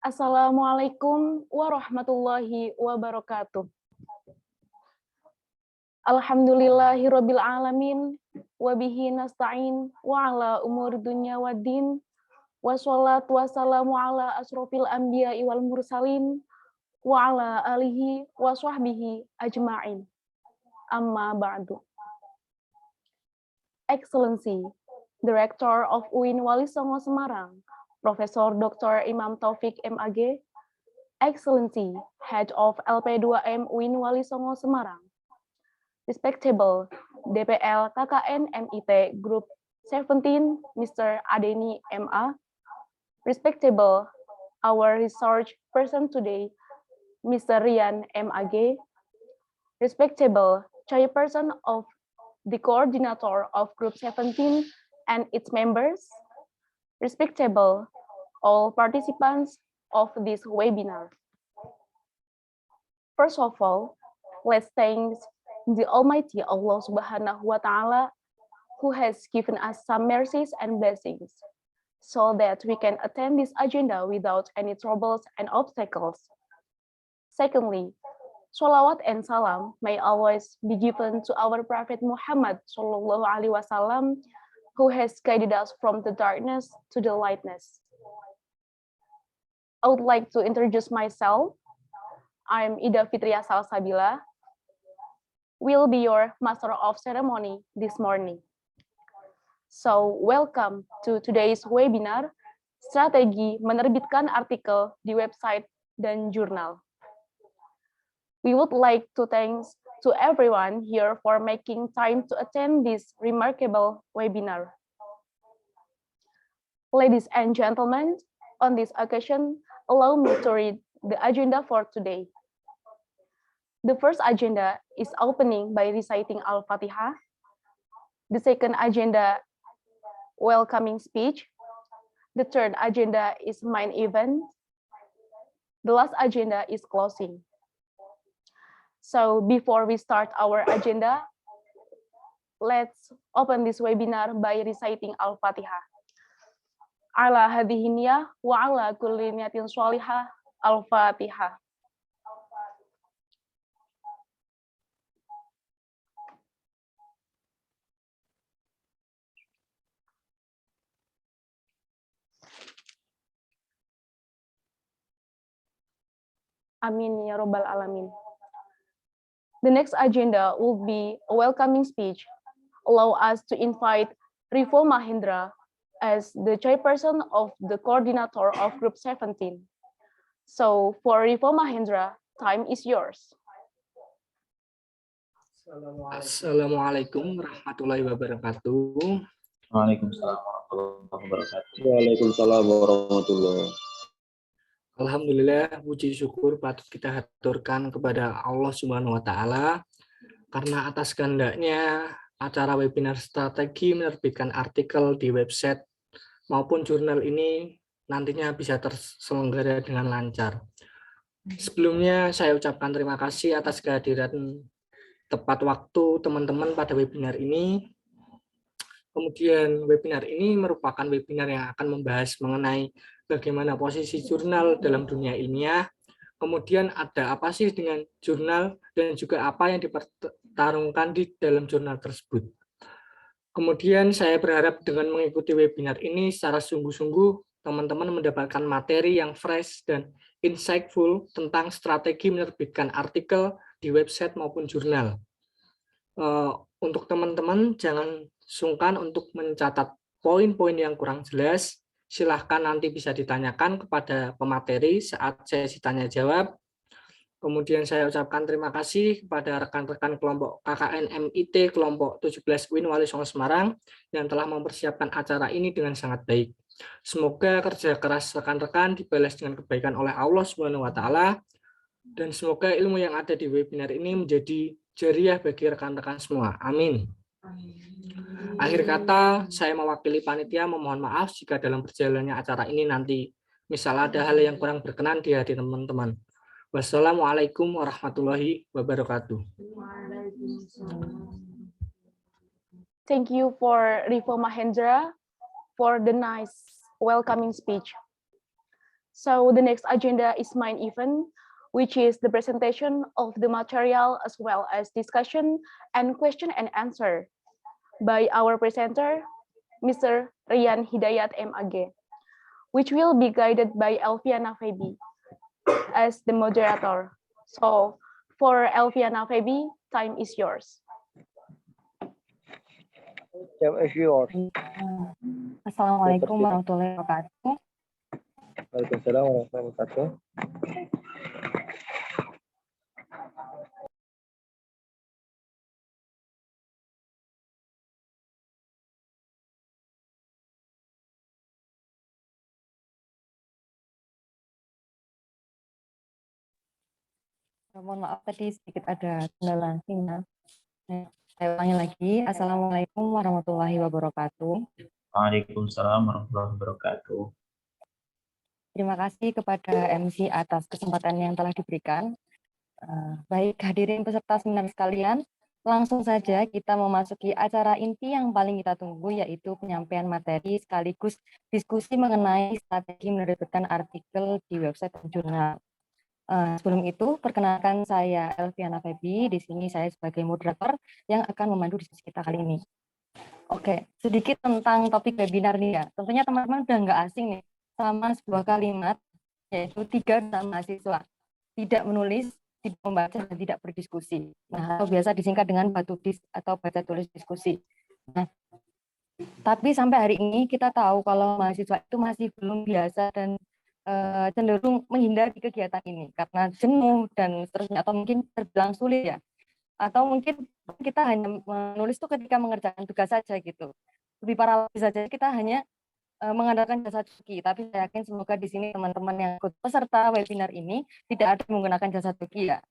Assalamualaikum warahmatullahi wabarakatuh. Alhamdulillahirabbil alamin wa bihi nasta'in wa ala umuri dunya waddin wassalatu wassalamu ala asrofil anbiya'i wal mursalin wa ala alihi wa sahbihi ajma'in. Amma ba'du. Excellency, Director of UIN Wali Songo Semarang, Profesor Dr. Imam Taufik MAG, Excellency, Head of LP2M UIN Wali Songo Semarang, Respectable DPL KKN MIT Group 17, Mr. Adeni MA, Respectable our research person today, Mr. Rian MAG, Respectable Chairperson of the Coordinator of Group 17 and its members, Respectable all participants of this webinar. First of all, let's thank the Almighty Allah Subhanahu wa Ta'ala who has given us some mercies and blessings so that we can attend this agenda without any troubles and obstacles. Secondly, salawat and salam may always be given to our Prophet Muhammad Sallallahu Alaihi Wasallam, who has guided us from the darkness to the lightness. I would like to introduce myself. I'm Ida Fitria Salsabila. Will be your master of ceremony this morning. So, welcome to today's webinar, Strategi Menerbitkan Artikel di Website dan Jurnal. We would like to thank to everyone here for making time to attend this remarkable webinar. Ladies and gentlemen, on this occasion, allow me to read the agenda for today. The first agenda is opening by reciting Al-Fatihah. The second agenda, welcoming speech. The third agenda is main event. The last agenda is closing. So before we start our agenda, let's open this webinar by reciting Al-Fatihah. Ala hadhihi niyah wa ala kulli niyatin sholihah. Al-Fatihah. Amin ya robbal alamin. The next agenda will be a welcoming speech. Allow us to invite Rivo Mahendra as the chairperson of the coordinator of Group 17. So for Rivo Mahendra, time is yours. Assalamualaikum warahmatullahi wabarakatuh. Waalaikumsalam warahmatullahi wabarakatuh. Waalaikumsalam warahmatullahi. Alhamdulillah, puji syukur patut kita haturkan kepada Allah Subhanahu wa Ta'ala karena atas kehendaknya acara webinar strategi menerbitkan artikel di website maupun jurnal ini nantinya bisa terselenggara dengan lancar. Sebelumnya saya ucapkan terima kasih atas kehadiran tepat waktu teman-teman pada webinar ini. Kemudian webinar ini merupakan webinar yang akan membahas mengenai bagaimana posisi jurnal dalam dunia ilmiah, kemudian ada apa sih dengan jurnal dan juga apa yang dipertarungkan di dalam jurnal tersebut. Kemudian saya berharap dengan mengikuti webinar ini secara sungguh-sungguh teman-teman mendapatkan materi yang fresh dan insightful tentang strategi menerbitkan artikel di website maupun jurnal. Untuk teman-teman jangan sungkan untuk mencatat poin-poin yang kurang jelas. Silahkan nanti bisa ditanyakan kepada pemateri saat sesi tanya jawab. Kemudian saya ucapkan terima kasih kepada rekan-rekan kelompok KKN MIT kelompok 17 UIN Wali Songo Semarang yang telah mempersiapkan acara ini dengan sangat baik. Semoga kerja keras rekan-rekan dibalas dengan kebaikan oleh Allah Subhanahu wa Ta'ala, dan semoga ilmu yang ada di webinar ini menjadi jariah bagi rekan-rekan semua. Amin. Akhir kata, saya mewakili panitia memohon maaf jika dalam berjalannya acara ini nanti misal ada hal yang kurang berkenan di hati teman-teman. Wassalamualaikum warahmatullahi wabarakatuh. Thank you for Rivo Mahendra for the nice welcoming speech. So the next agenda is main event, which is the presentation of the material as well as discussion and question and answer by our presenter, Mr. Rian Hidayat MAG, which will be guided by Elviana Febi as the moderator. So for Elviana Febi, time is yours. Assalamualaikum warahmatullahi wabarakatuh. Waalaikumsalam warahmatullahi wabarakatuh. Mohon maaf tadi sedikit ada kendala sinyal. Saya ulangi lagi. Assalamualaikum warahmatullahi wabarakatuh. Waalaikumsalam warahmatullahi wabarakatuh. Terima kasih kepada MC atas kesempatan yang telah diberikan. Baik hadirin peserta seminar sekalian, langsung saja kita memasuki acara inti yang paling kita tunggu, yaitu penyampaian materi sekaligus diskusi mengenai strategi menerbitkan artikel di website dan jurnal. Sebelum itu, perkenalkan saya Elviana Febi. Di sini saya sebagai moderator yang akan memandu diskusi kita kali ini. Oke, sedikit tentang topik webinar nih ya. Tentunya teman-teman udah nggak asing nih sama sebuah kalimat, yaitu 3 mahasiswa. Tidak menulis, tidak membaca, dan tidak berdiskusi. Nah, atau biasa disingkat dengan BATUDIS atau baca tulis diskusi. Nah, tapi sampai hari ini kita tahu kalau mahasiswa itu masih belum biasa dan cenderung menghindari kegiatan ini karena jenuh dan seterusnya, atau mungkin terbilang sulit ya, atau mungkin kita hanya menulis itu ketika mengerjakan tugas saja gitu, lebih parah lagi saja kita hanya mengandalkan jasa Tuki. Tapi saya yakin semoga di sini teman-teman yang ikut peserta webinar ini tidak ada yang menggunakan jasa Tuki ya.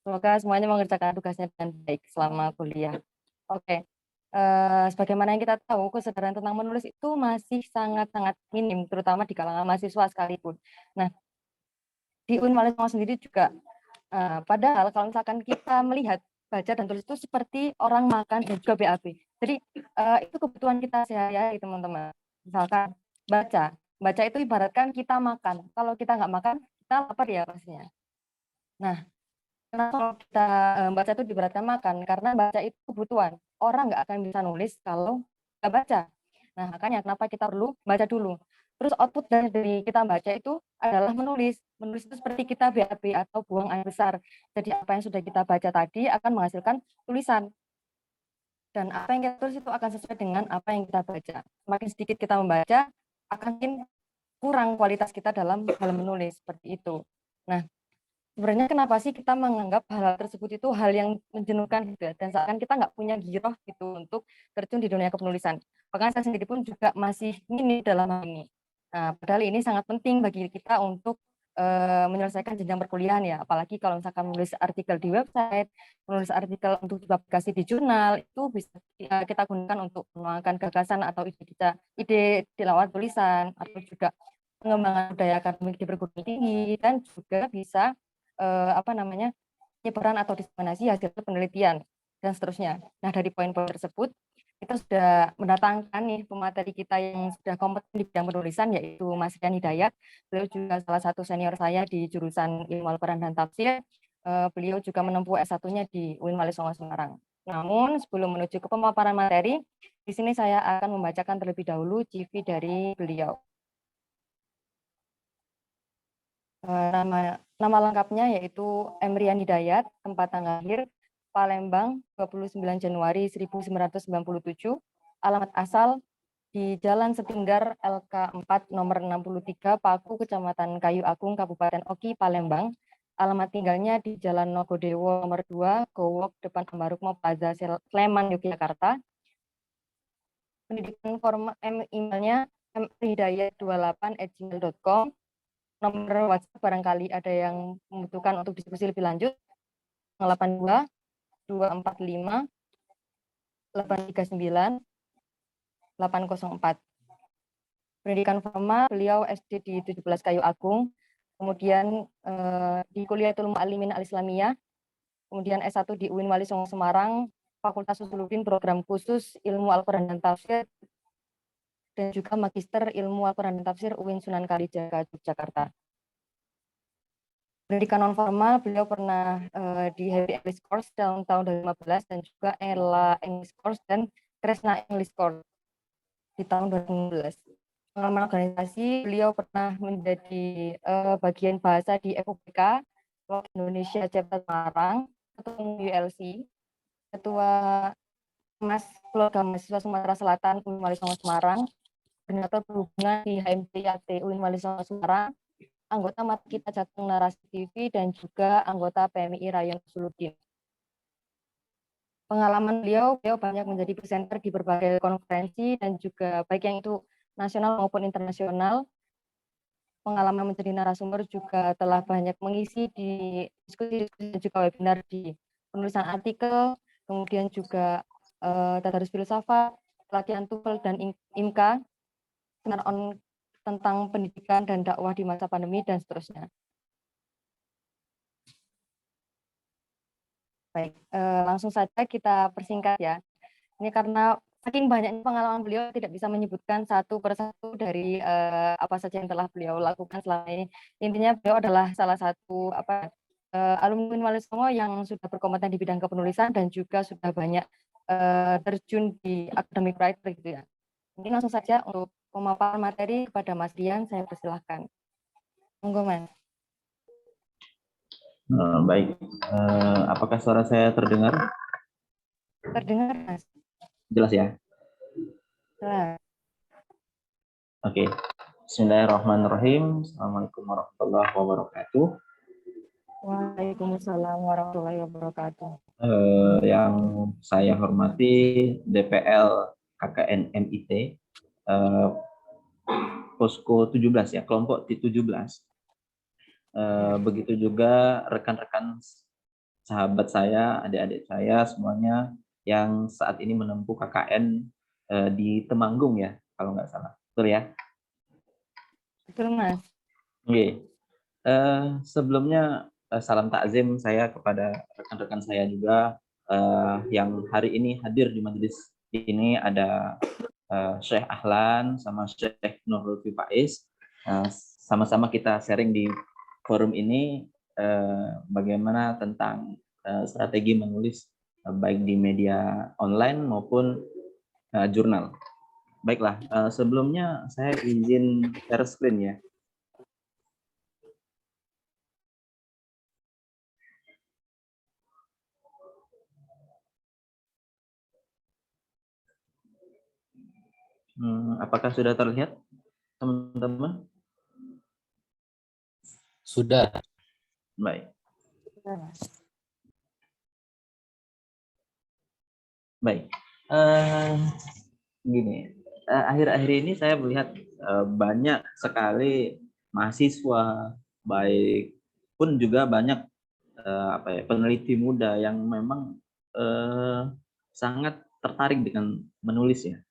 Semoga semuanya mengerjakan tugasnya dengan baik selama kuliah. Oke. Sebagaimana yang kita tahu, kesadaran tentang menulis itu masih sangat-sangat minim, terutama di kalangan mahasiswa sekalipun. Nah, di Unwal sendiri juga, padahal kalau misalkan kita melihat baca dan tulis itu seperti orang makan dan juga BAB. Jadi itu kebutuhan kita sehari-hari teman-teman. Misalkan baca itu ibaratkan kita makan. Kalau kita nggak makan, kita lapar ya pastinya. Nah, kenapa kalau kita baca itu diberatkan makan? Karena baca itu kebutuhan. Orang nggak akan bisa nulis kalau nggak baca. Nah, makanya kenapa kita perlu baca dulu. Terus output dari kita baca itu adalah menulis. Menulis itu seperti kita BAB atau buang air besar. Jadi apa yang sudah kita baca tadi akan menghasilkan tulisan. Dan apa yang kita tulis itu akan sesuai dengan apa yang kita baca. Semakin sedikit kita membaca, akan kurang kualitas kita dalam menulis, seperti itu. Nah, sebenarnya kenapa sih kita menganggap hal tersebut itu hal yang menjenuhkan gitu ya, dan seakan kita nggak punya giroh gitu untuk terjun di dunia kepenulisan. Bahkan saya sendiri pun juga masih minim dalam hal ini. Nah, padahal ini sangat penting bagi kita untuk menyelesaikan jenjang perkuliahan ya, apalagi kalau misalkan menulis artikel di website, menulis artikel untuk dipublikasi di jurnal, itu bisa kita gunakan untuk menuangkan gagasan atau ide di lewat tulisan, atau juga pengembangan budaya akademik di perguruan tinggi, dan juga bisa penyebaran atau diseminasi hasil penelitian dan seterusnya. Nah, dari poin-poin tersebut kita sudah mendatangkan nih pemateri kita yang sudah kompeten di bidang penulisan, yaitu Mas Rian Hidayat. Beliau juga salah satu senior saya di jurusan Ilmu Al-Quran dan Tafsir. Beliau juga menempuh S1-nya di UIN Wali Songo Semarang. Namun sebelum menuju ke pemaparan materi, di sini saya akan membacakan terlebih dahulu CV dari beliau. Nama lengkapnya yaitu Rian Hidayat, tempat tanggal lahir Palembang 29 Januari 1997, alamat asal di Jalan Setinggar LK 4 nomor 63 Paku, Kecamatan Kayu Agung, Kabupaten Oki, Palembang. Alamat tinggalnya di Jalan Nogodewo nomor 2, Gowok, depan Ambarukmo Plaza, Sleman, Yogyakarta. Pendidikan formal emailnya mrihidayat28@gmail.com. Nomor WhatsApp barangkali ada yang membutuhkan untuk diskusi lebih lanjut, 82 245 839 804. Pendidikan formal beliau SD di 17 Kayu Agung, kemudian di Kuliatul Mu'allimin Al-Islamiyah, kemudian S1 di UIN Wali Songo Semarang, Fakultas Usuluddin, program khusus Ilmu Al-Quran dan Tafsir dan juga Magister Ilmu Al-Quran dan Tafsir UIN Sunan Kalijaga, Yogyakarta. Pendidikan non formal, beliau pernah di Happy English Course tahun 2015 dan juga Ella English Course dan Kresna English Course di tahun 2016. Pengalaman organisasi, beliau pernah menjadi bagian bahasa di FUBK, Indonesia Chapter Semarang, Ketua ULC, Ketua Mas Keluarga Mahasiswa Sumatera Selatan UIN Wali Songo Semarang, Koordinator Perhubungan di HMDIAT UIN Wali Songo Semarang, anggota Matkita Jateng Narasi TV, dan juga anggota PMI Rayon Suludin. Pengalaman beliau banyak menjadi presenter di berbagai konferensi dan juga baik yang itu nasional maupun internasional. Pengalaman menjadi narasumber juga telah banyak mengisi di diskusi-diskusi dan juga webinar di penulisan artikel, kemudian juga tadarus filsafat, pelatihan TOEFL dan IMCA, seminar tentang pendidikan dan dakwah di masa pandemi, dan seterusnya. Baik, langsung saja kita persingkat ya. Ini karena saking banyaknya pengalaman beliau tidak bisa menyebutkan satu persatu dari apa saja yang telah beliau lakukan selama ini. Intinya beliau adalah salah satu alumni Wali Songo yang sudah berkompeten di bidang kepenulisan dan juga sudah banyak terjun di academic writer gitu ya. Mungkin langsung saja untuk pemaparan materi kepada Mas Dian, saya persilahkan. Monggo Mas. Baik, apakah suara saya terdengar? Terdengar Mas? Jelas ya? Jelas. Oke. Bismillahirrahmanirrahim. Assalamualaikum warahmatullahi wabarakatuh. Waalaikumsalam warahmatullahi wabarakatuh. Yang saya hormati DPL KKN MIT Posko 17 ya, kelompok T17. Begitu juga rekan-rekan sahabat saya, adik-adik saya semuanya yang saat ini menempuh KKN di Temanggung ya, kalau nggak salah. Betul ya? Betul Mas. Oke. Sebelumnya salam takzim saya kepada rekan-rekan saya juga yang hari ini hadir di majelis ini, ada Syekh Ahlan sama Syekh Nurul Faiz. Sama-sama kita sharing di forum ini bagaimana tentang strategi menulis baik di media online maupun jurnal. Baiklah, sebelumnya saya izin share screen ya. Apakah sudah terlihat, teman-teman? Sudah. Baik. Baik. Gini, akhir-akhir ini saya melihat banyak sekali mahasiswa, baik pun juga banyak peneliti muda yang memang sangat tertarik dengan menulis ya.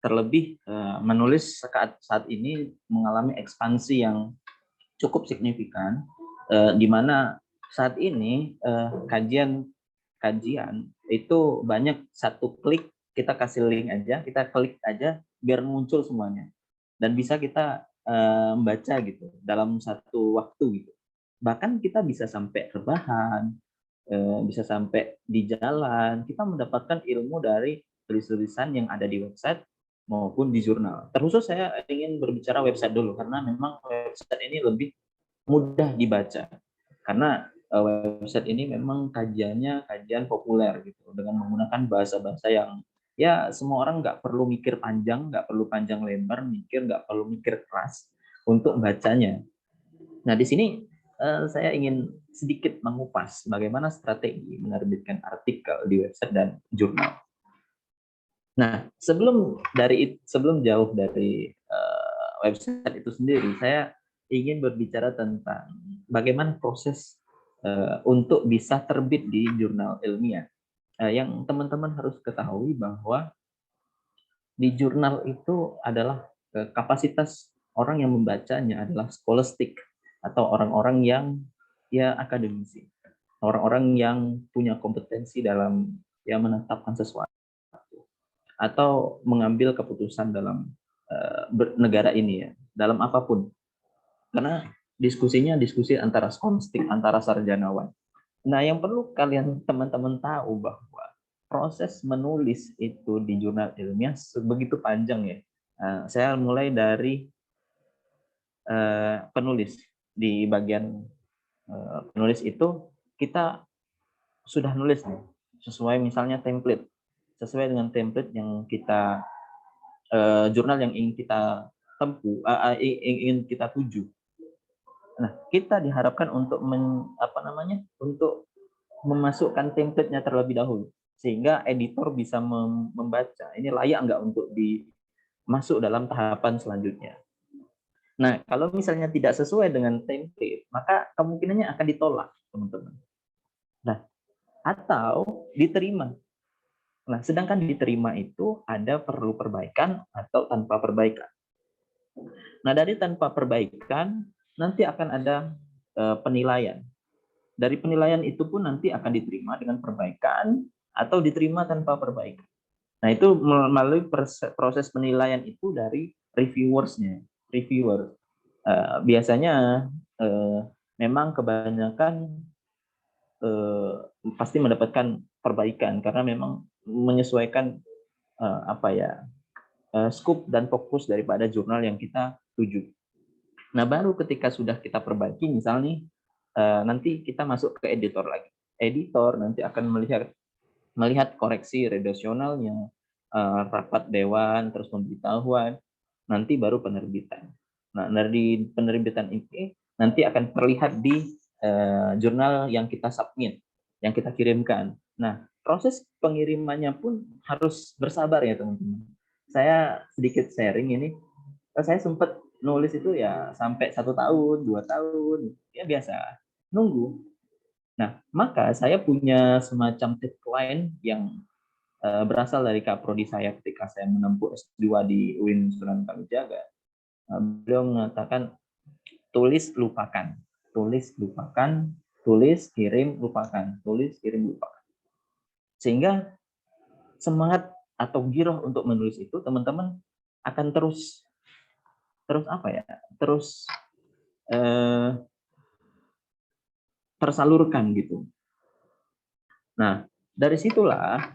Terlebih menulis saat ini mengalami ekspansi yang cukup signifikan, di mana saat ini kajian itu banyak satu klik, kita kasih link aja, kita klik aja biar muncul semuanya, dan bisa kita membaca gitu dalam satu waktu gitu. Bahkan kita bisa sampai rebahan, bisa sampai di jalan, kita mendapatkan ilmu dari tulis-tulisan yang ada di website maupun di jurnal. Terkhusus saya ingin berbicara website dulu, karena memang website ini lebih mudah dibaca. Karena website ini memang kajian populer gitu, dengan menggunakan bahasa-bahasa yang ya semua orang nggak perlu mikir panjang, nggak perlu panjang lebar mikir, nggak perlu mikir keras untuk bacanya. Nah di sini saya ingin sedikit mengupas bagaimana strategi menerbitkan artikel di website dan jurnal. Nah, sebelum jauh dari website itu sendiri, saya ingin berbicara tentang bagaimana proses untuk bisa terbit di jurnal ilmiah. Yang teman-teman harus ketahui bahwa di jurnal itu adalah kapasitas orang yang membacanya adalah scholastic, atau orang-orang yang ya akademisi, orang-orang yang punya kompetensi dalam menetapkan sesuatu atau mengambil keputusan dalam negara ini ya, dalam apapun. Karena diskusinya diskusi antara scholastik, antara sarjanawan. Nah, yang perlu kalian teman-teman tahu bahwa proses menulis itu di jurnal ilmiah begitu panjang ya. Saya mulai dari penulis. Di bagian penulis itu kita sudah nulis nih, sesuai misalnya template, sesuai dengan template yang kita jurnal yang ingin kita tempuh, ingin kita tuju. Nah, kita diharapkan untuk untuk memasukkan template-nya terlebih dahulu, sehingga editor bisa membaca ini layak nggak untuk masuk dalam tahapan selanjutnya. Nah, kalau misalnya tidak sesuai dengan template, maka kemungkinannya akan ditolak, teman-teman. Nah, atau diterima. Nah, sedangkan diterima itu ada perlu perbaikan atau tanpa perbaikan. Nah, dari tanpa perbaikan nanti akan ada penilaian. Dari penilaian itu pun nanti akan diterima dengan perbaikan atau diterima tanpa perbaikan. Nah, itu melalui proses penilaian itu dari reviewersnya. Reviewer biasanya memang kebanyakan pasti mendapatkan perbaikan karena memang menyesuaikan scope dan fokus daripada jurnal yang kita tuju. Nah, baru ketika sudah kita perbaiki, misalnya nanti kita masuk ke editor lagi. Editor nanti akan melihat koreksi redaksionalnya, rapat dewan, terus pemberitahuan, nanti baru penerbitan. Nah, dari penerbitan ini nanti akan terlihat di jurnal yang kita submit, yang kita kirimkan. Nah, proses pengirimannya pun harus bersabar ya teman-teman. Saya sedikit sharing ini, saya sempat nulis itu ya sampai 1 tahun, 2 tahun, ya biasa, nunggu. Nah, maka saya punya semacam tagline yang berasal dari kaprodi saya ketika saya menempuh S2 di UIN Sunan Kalijaga. Beliau mengatakan, tulis lupakan, tulis lupakan, tulis kirim lupakan, tulis kirim lupakan. Sehingga semangat atau giroh untuk menulis itu teman-teman akan terus tersalurkan gitu. Nah, dari situlah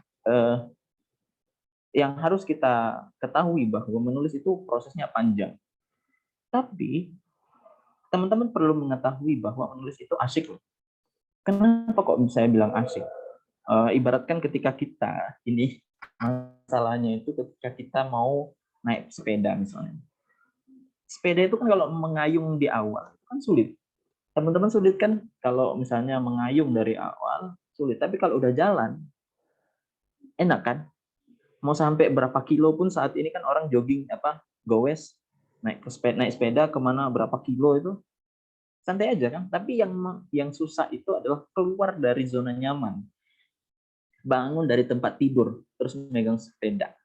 yang harus kita ketahui bahwa menulis itu prosesnya panjang. Tapi teman-teman perlu mengetahui bahwa menulis itu asik loh. Kenapa kok saya bilang asik? Ibaratkan ketika kita ini masalahnya itu ketika kita mau naik sepeda misalnya. Sepeda itu kan kalau mengayung di awal kan sulit. Teman-teman sulit kan kalau misalnya mengayung dari awal sulit. Tapi kalau udah jalan enak kan? Mau sampai berapa kilo pun saat ini kan orang jogging goes naik sepeda kemana berapa kilo itu santai aja kan. Tapi yang susah itu adalah keluar dari zona nyaman, bangun dari tempat tidur terus megang sepeda.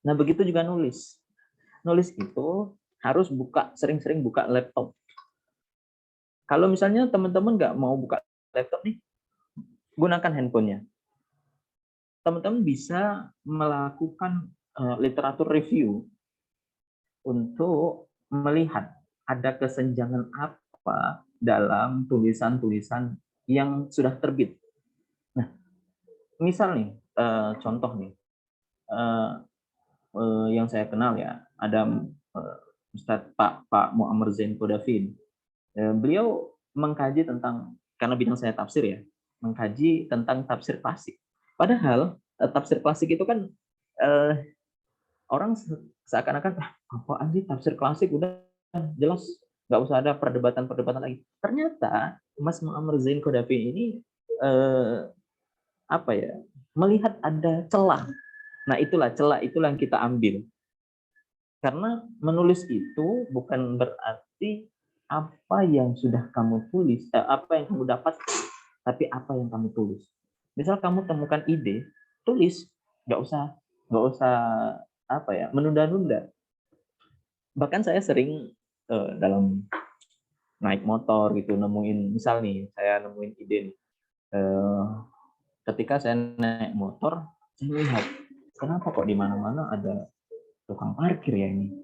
Nah, begitu juga nulis itu harus sering-sering buka laptop. Kalau misalnya teman-teman nggak mau buka laptop nih, gunakan handphonenya. Teman-teman bisa melakukan literatur review untuk melihat ada kesenjangan apa dalam tulisan-tulisan yang sudah terbit. Nah, misal nih, contoh nih, yang saya kenal ya, ada Ustadz Pak Muammar Zain Qodafin. Beliau mengkaji tentang, karena bidang saya tafsir ya, mengkaji tentang tafsir klasik. Padahal tafsir klasik itu kan orang seakan-akan apaan sih tafsir klasik, udah jelas nggak usah ada perdebatan lagi. Ternyata Mas Muammar Zain Qodafin ini melihat ada celah. Nah, celah itulah yang kita ambil. Karena menulis itu bukan berarti apa yang sudah kamu tulis, apa yang kamu dapat, tapi apa yang kamu tulis. Misal kamu temukan ide, tulis, nggak usah menunda-nunda. Bahkan saya sering dalam naik motor gitu nemuin, misal nih saya nemuin ide nih, ketika saya naik motor saya melihat kenapa kok di mana-mana ada tukang parkir ya ini.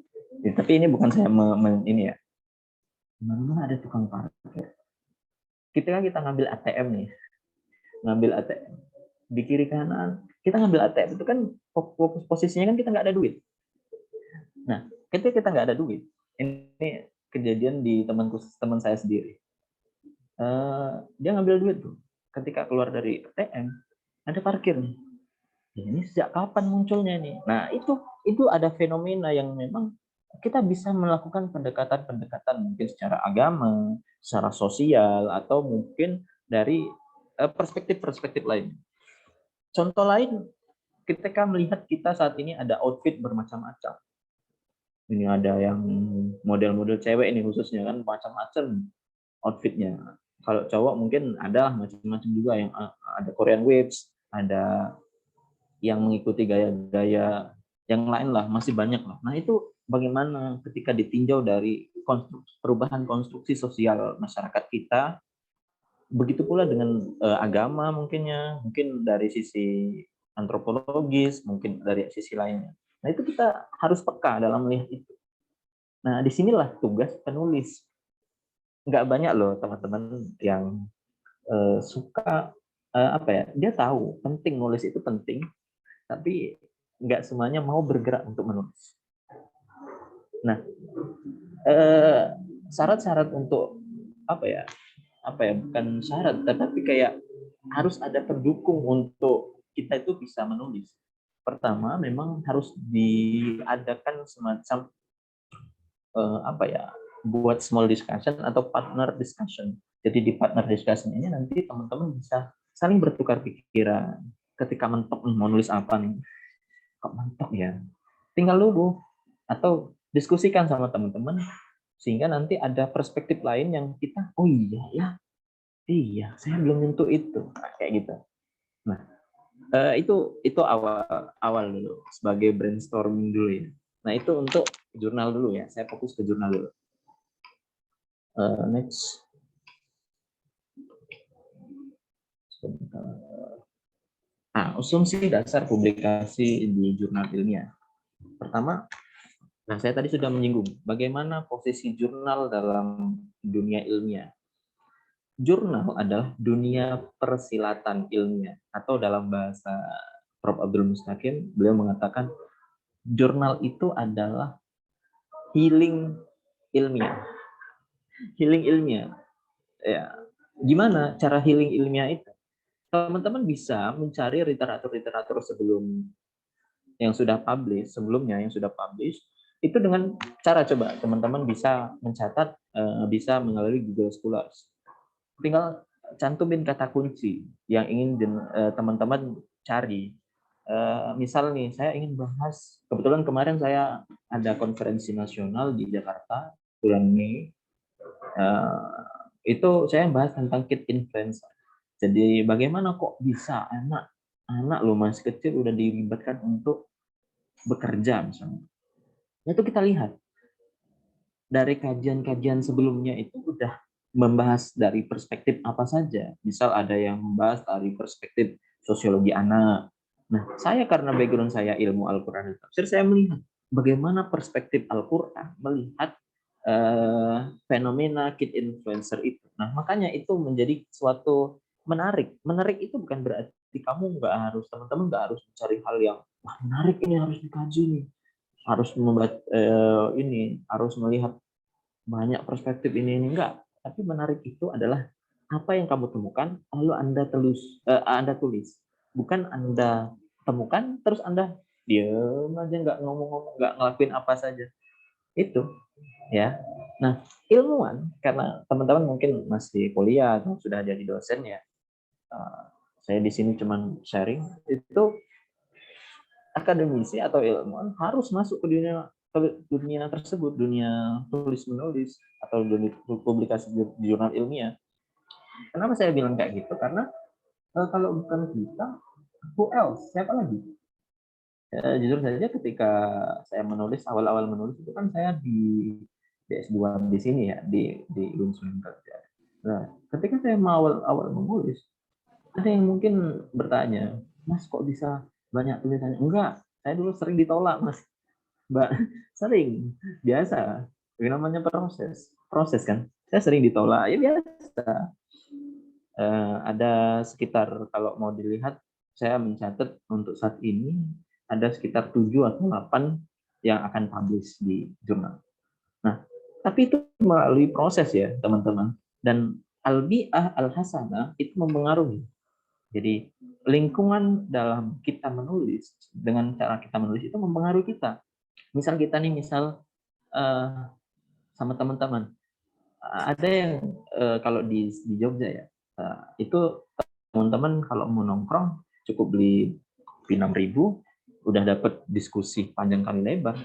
Ya, tapi ini bukan saya ini ya. Mana ada tukang parkir. Ketika kita ngambil ATM nih, ngambil ATM di kiri kanan, kita ngambil ATM itu kan posisinya kan kita nggak ada duit. Nah, ketika kita nggak ada duit, ini kejadian di teman saya sendiri. Dia ngambil duit tuh. Ketika keluar dari ATM, ada parkir nih. Ini sejak kapan munculnya nih? Nah, itu ada fenomena yang memang kita bisa melakukan pendekatan-pendekatan mungkin secara agama, secara sosial, atau mungkin dari perspektif-perspektif lain. Contoh lain, ketika melihat kita saat ini ada outfit bermacam-macam. Ini ada yang model-model cewek ini khususnya kan macam-macam outfitnya. Kalau cowok mungkin ada macam-macam juga, yang ada Korean waves, ada yang mengikuti gaya-gaya yang lain lah, masih banyak lah. Nah itu bagaimana ketika ditinjau dari perubahan konstruksi sosial masyarakat kita, begitu pula dengan agama mungkin dari sisi antropologis, mungkin dari sisi lainnya. Nah itu kita harus peka dalam melihat itu. Nah disinilah tugas penulis. Nggak banyak loh teman-teman yang suka dia tahu penting nulis itu penting, tapi nggak semuanya mau bergerak untuk menulis. Nah, syarat-syarat untuk bukan syarat, tetapi kayak harus ada pendukung untuk kita itu bisa menulis. Pertama, memang harus diadakan semacam buat small discussion atau partner discussion. Jadi di partner discussion ini nanti teman-teman bisa saling bertukar pikiran. Ketika mentok mau nulis apa nih, kok mentok ya, tinggal dulu atau diskusikan sama teman-teman sehingga nanti ada perspektif lain yang kita iya saya belum nyentuh itu, nah, kayak gitu. Nah itu awal dulu sebagai brainstorming dulu ya. Nah itu untuk jurnal dulu ya, saya fokus ke jurnal dulu. Next. Asumsi dasar publikasi di jurnal ilmiah. Pertama, saya tadi sudah menyinggung bagaimana posisi jurnal dalam dunia ilmiah. Jurnal adalah dunia persilatan ilmiah, atau dalam bahasa Prof. Abdul Mustaqim, beliau mengatakan jurnal itu adalah healing ilmiah. Healing ilmiah. Ya, gimana cara healing ilmiah itu? Teman-teman bisa mencari literatur-literatur yang sudah publish itu dengan cara, coba teman-teman bisa mencatat, bisa melalui Google Scholars. Tinggal cantumin kata kunci yang ingin teman-teman cari. Misal nih, saya ingin bahas, kebetulan kemarin saya ada konferensi nasional di Jakarta bulan Mei. Itu saya bahas tentang kid influencer. Jadi bagaimana kok bisa anak lo masih kecil udah dilibatkan untuk bekerja misalnya. Itu kita lihat dari kajian-kajian sebelumnya itu udah membahas dari perspektif apa saja. Misal ada yang membahas dari perspektif sosiologi anak. Nah, saya karena background saya ilmu Al-Quran dan tafsir, saya melihat bagaimana perspektif Al-Quran melihat fenomena kid influencer itu. Nah, makanya itu menjadi suatu menarik. Menarik itu bukan berarti teman-teman nggak harus mencari hal yang wah menarik, ini harus dikaji nih, harus membuat harus melihat banyak perspektif ini enggak. Tapi menarik itu adalah apa yang kamu temukan lalu Anda tulis, bukan Anda temukan terus Anda diam aja, nggak ngomong-ngomong, nggak ngelakuin apa saja. Itu ya. Nah, ilmuwan, karena teman-teman mungkin masih kuliah atau sudah jadi dosen ya, saya di sini cuman sharing, itu akademisi atau ilmuwan harus masuk ke dunia tersebut, dunia tulis menulis atau dunia publikasi di jurnal ilmiah. Kenapa saya bilang kayak gitu? Karena kalau bukan kita, who else? Siapa lagi? Jujur saja ketika saya menulis, awal-awal menulis itu kan saya di S2 di sini ya, di Unsur kerja. Nah, ketika saya mau awal menulis, ada yang mungkin bertanya, Mas kok bisa banyak tulisannya? Enggak, saya dulu sering ditolak, Mas. Mbak, sering, biasa. Yang namanya proses kan. Saya sering ditolak, ya biasa. Ada sekitar, kalau mau dilihat, saya mencatat untuk saat ini ada sekitar 7 atau 8 yang akan publish di jurnal. Nah, tapi itu melalui proses ya, teman-teman. Dan al-bi'ah al-hasanah itu mempengaruhi. Jadi lingkungan dalam kita menulis, dengan cara kita menulis itu mempengaruhi kita. Misal kita nih, sama teman-teman, ada yang kalau di Jogja ya, itu teman-teman kalau mau nongkrong cukup beli kopi 6.000, udah dapat diskusi panjang kali lebar.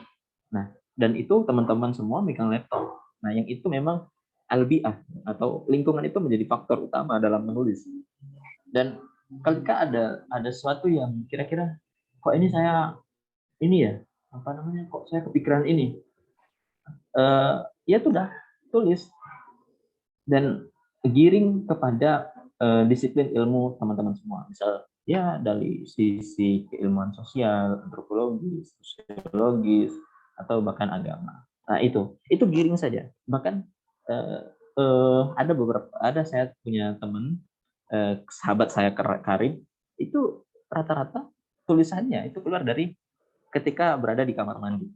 Nah, dan itu teman-teman semua megang laptop. Nah, yang itu memang albiah atau lingkungan itu menjadi faktor utama dalam menulis. Dan ketika ada sesuatu yang kira-kira kok ini saya ini ya, apa namanya, kok saya kepikiran ini, ya sudah tulis dan giring kepada disiplin ilmu teman-teman semua. Misal ya dari sisi keilmuan sosial, antropologis, sosiologis, atau bahkan agama. Nah, itu giring saja. Bahkan ada saya punya teman, sahabat saya Karim, itu rata-rata tulisannya itu keluar dari ketika berada di kamar mandi.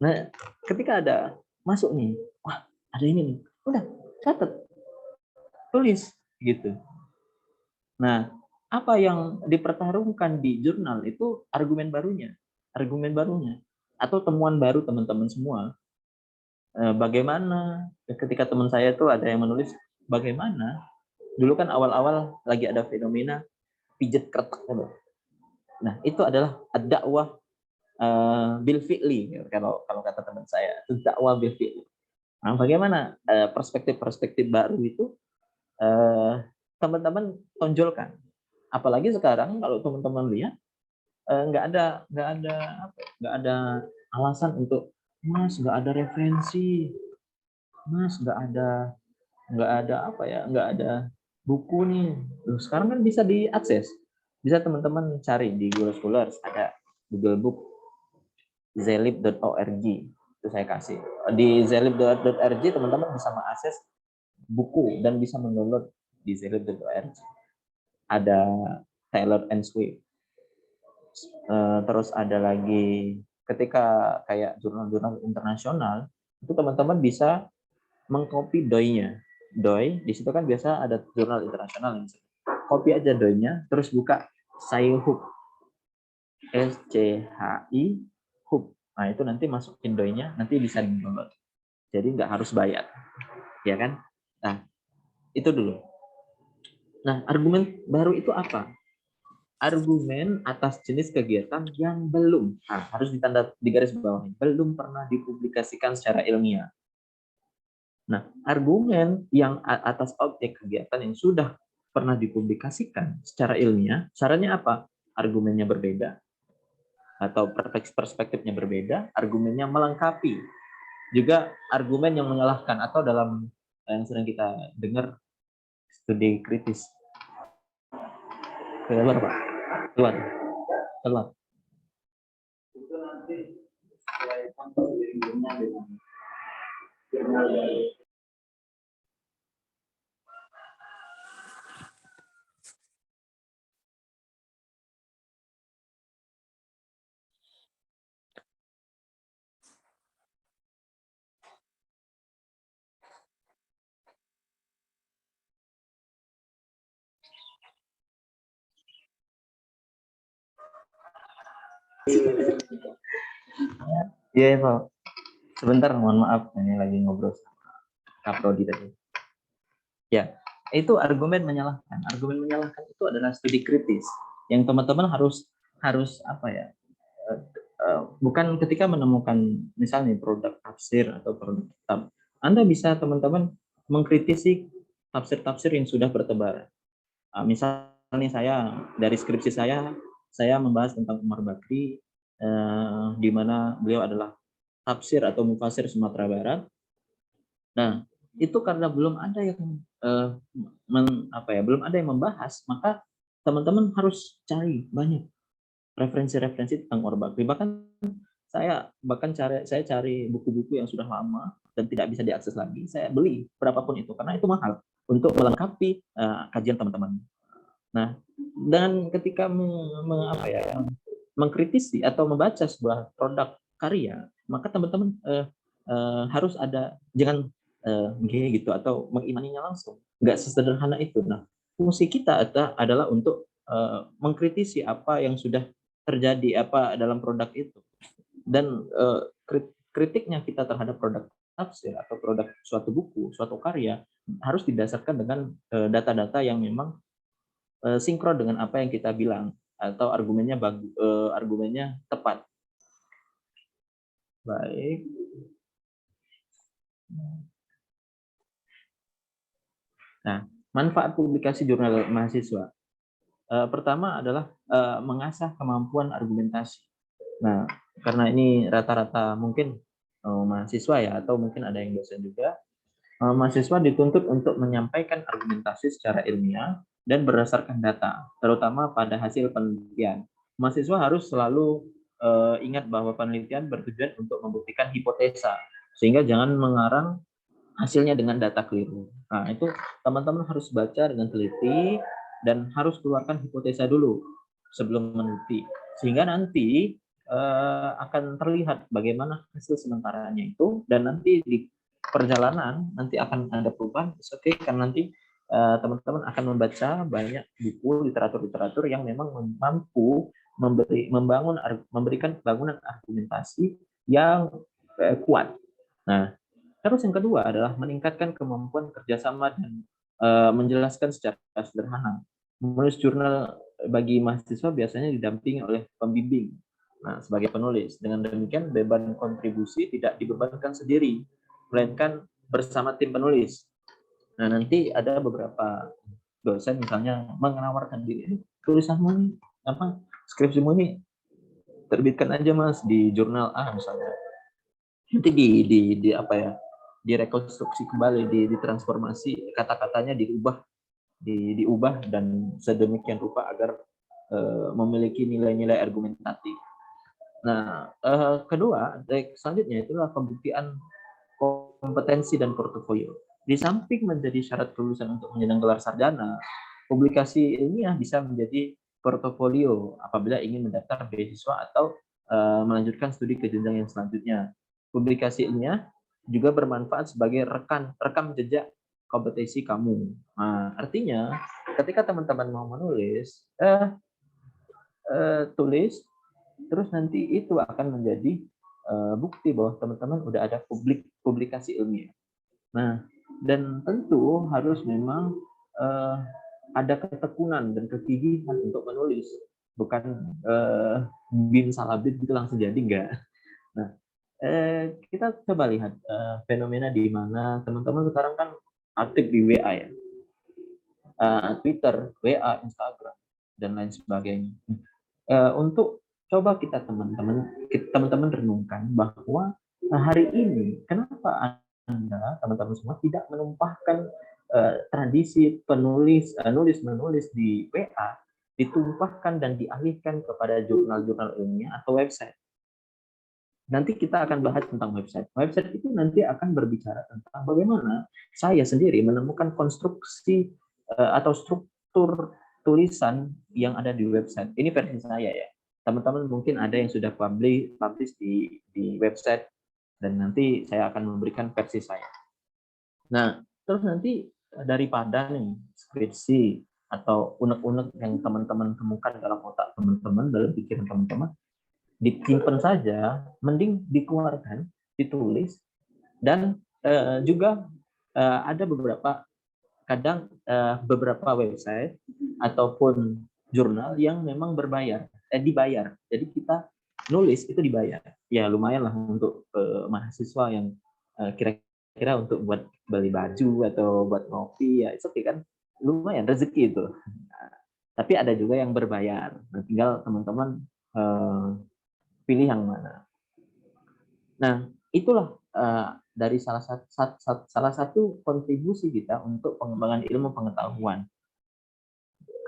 Nah, ketika ada masuk nih, wah ada ini nih, udah catat, tulis gitu. Nah, apa yang dipertarungkan di jurnal itu argumen barunya, atau temuan baru teman-teman semua. Bagaimana ketika teman saya itu ada yang menulis bagaimana dulu kan awal-awal lagi ada fenomena pijet kretek. Nah, itu adalah dakwah bil fi'li, kalau kata teman saya, itu dakwah bil fi'li. Nah, bagaimana perspektif-perspektif baru itu teman-teman tonjolkan. Apalagi sekarang kalau teman-teman lihat nggak ada alasan untuk Mas nggak ada referensi, Mas nggak ada buku nih. Loh, sekarang kan bisa diakses, bisa teman-teman cari di Google Scholars, ada Google Book, zelib.org, itu saya kasih di zelib.org, teman-teman bisa mengakses buku dan bisa mendownload di zelib.org. Ada Taylor and Swift. Terus ada lagi ketika kayak jurnal-jurnal internasional, itu teman-teman bisa mengcopy DOI-nya. DOI di situ kan biasa ada jurnal internasional, copy aja DOI-nya, terus buka Sci-Hub, SCHI Hub. Nah, itu nanti masukin DOI-nya, nanti bisa di-download. Jadi nggak harus bayar, ya kan? Nah, itu dulu. Nah, argumen baru itu apa? Argumen atas jenis kegiatan yang belum, harus di garis bawah, belum pernah dipublikasikan secara ilmiah. Nah, argumen yang atas objek kegiatan yang sudah pernah dipublikasikan secara ilmiah, syaratnya apa? Argumennya berbeda, atau perspektifnya berbeda, argumennya melengkapi, juga argumen yang menyalahkan, atau dalam yang sering kita dengar studi kritis. Keluar, Pak. Keluar. Itu nanti iya, Pak. Sebentar, mohon maaf, ini lagi ngobrol sama Kaprodi tadi. Ya, itu argumen menyalahkan. Argumen menyalahkan itu adalah studi kritis yang teman-teman harus apa ya? Bukan ketika menemukan misalnya produk tafsir atau produk kitab, Anda bisa teman-teman mengkritisi tafsir-tafsir yang sudah bertebaran. Misalnya saya dari skripsi saya membahas tentang Umar Bakri, di mana beliau adalah tafsir atau mufasir Sumatera Barat. Nah, itu karena belum ada yang belum ada yang membahas, maka teman-teman harus cari banyak referensi-referensi tentang Umar Bakri. Bahkan saya bahkan saya cari buku-buku yang sudah lama dan tidak bisa diakses lagi, saya beli berapapun itu karena itu mahal untuk melengkapi kajian teman-teman. Nah, dan ketika mengkritisi atau membaca sebuah produk karya, maka teman-teman harus ada, jangan gitu atau mengimaninya langsung. Nggak sesederhana itu. Nah, fungsi kita adalah untuk mengkritisi apa yang sudah terjadi apa dalam produk itu. Dan kritiknya kita terhadap produk tafsir atau produk suatu buku, suatu karya harus didasarkan dengan data-data yang memang sinkron dengan apa yang kita bilang atau argumennya argumennya tepat. Baik. Nah, manfaat publikasi jurnal mahasiswa. Pertama adalah mengasah kemampuan argumentasi. Nah, karena ini rata-rata mungkin mahasiswa ya, atau mungkin ada yang dosen juga, mahasiswa dituntut untuk menyampaikan argumentasi secara ilmiah dan berdasarkan data, terutama pada hasil penelitian. Mahasiswa harus selalu ingat bahwa penelitian bertujuan untuk membuktikan hipotesa, sehingga jangan mengarang hasilnya dengan data keliru. Nah, itu teman-teman harus baca dengan teliti dan harus keluarkan hipotesa dulu sebelum meneliti, sehingga nanti akan terlihat bagaimana hasil sementaranya itu, dan nanti di perjalanan nanti akan ada perubahan. Oke, kan nanti teman-teman akan membaca banyak buku literatur yang memang mampu memberikan bangunan argumentasi yang kuat. Nah, terus yang kedua adalah meningkatkan kemampuan kerjasama dan menjelaskan secara sederhana. Menulis jurnal bagi mahasiswa biasanya didampingi oleh pembimbing. Nah, sebagai penulis, dengan demikian beban kontribusi tidak dibebankan sendiri, melainkan bersama tim penulis. Nah, nanti ada beberapa dosen misalnya menawarkan diri, tulisanmu ini apa, skripsimu ini terbitkan aja Mas di jurnal A misalnya. Nanti di apa ya, direkonstruksi kembali, ditransformasi, kata-katanya diubah dan sedemikian rupa agar memiliki nilai-nilai argumentatif. Nah, kedua, selanjutnya itulah pembuktian kompetensi dan portofolio. Di samping menjadi syarat kelulusan untuk menyandang gelar sarjana, publikasi ilmiah bisa menjadi portofolio apabila ingin mendaftar beasiswa atau melanjutkan studi ke jenjang yang selanjutnya. Publikasi ilmiah juga bermanfaat sebagai rekam jejak kompetensi kamu. Nah, artinya ketika teman-teman mau menulis, tulis, terus nanti itu akan menjadi bukti bahwa teman-teman udah ada publikasi ilmiah. Nah, dan tentu harus memang ada ketekunan dan kegigihan untuk menulis, bukan bin salabit gitu langsung jadi, enggak. Nah, kita coba lihat fenomena di mana teman-teman sekarang kan aktif di WA ya, Twitter, WA, Instagram, dan lain sebagainya. Untuk coba kita teman-teman renungkan bahwa hari ini kenapa Anda teman-teman semua tidak menumpahkan tradisi nulis menulis di WA, ditumpahkan dan dialihkan kepada jurnal-jurnal ilmiah atau website. Nanti kita akan bahas tentang website. Website itu nanti akan berbicara tentang bagaimana saya sendiri menemukan konstruksi atau struktur tulisan yang ada di website. Ini versi saya ya. Teman-teman mungkin ada yang sudah publish di website, dan nanti saya akan memberikan versi saya. Nah, terus nanti daripada nih skripsi atau unek-unek yang teman-teman temukan dalam otak teman-teman, dalam pikiran teman-teman, disimpan saja, mending dikeluarkan, ditulis, dan juga ada beberapa website ataupun jurnal yang memang dibayar. Jadi kita nulis itu dibayar. Ya lumayan lah untuk mahasiswa yang kira-kira untuk buat beli baju atau buat ngopi, ya itu kan lumayan rezeki itu. Nah, tapi ada juga yang berbayar. Nah, tinggal teman-teman pilih yang mana. Nah, itulah dari salah satu kontribusi kita untuk pengembangan ilmu pengetahuan.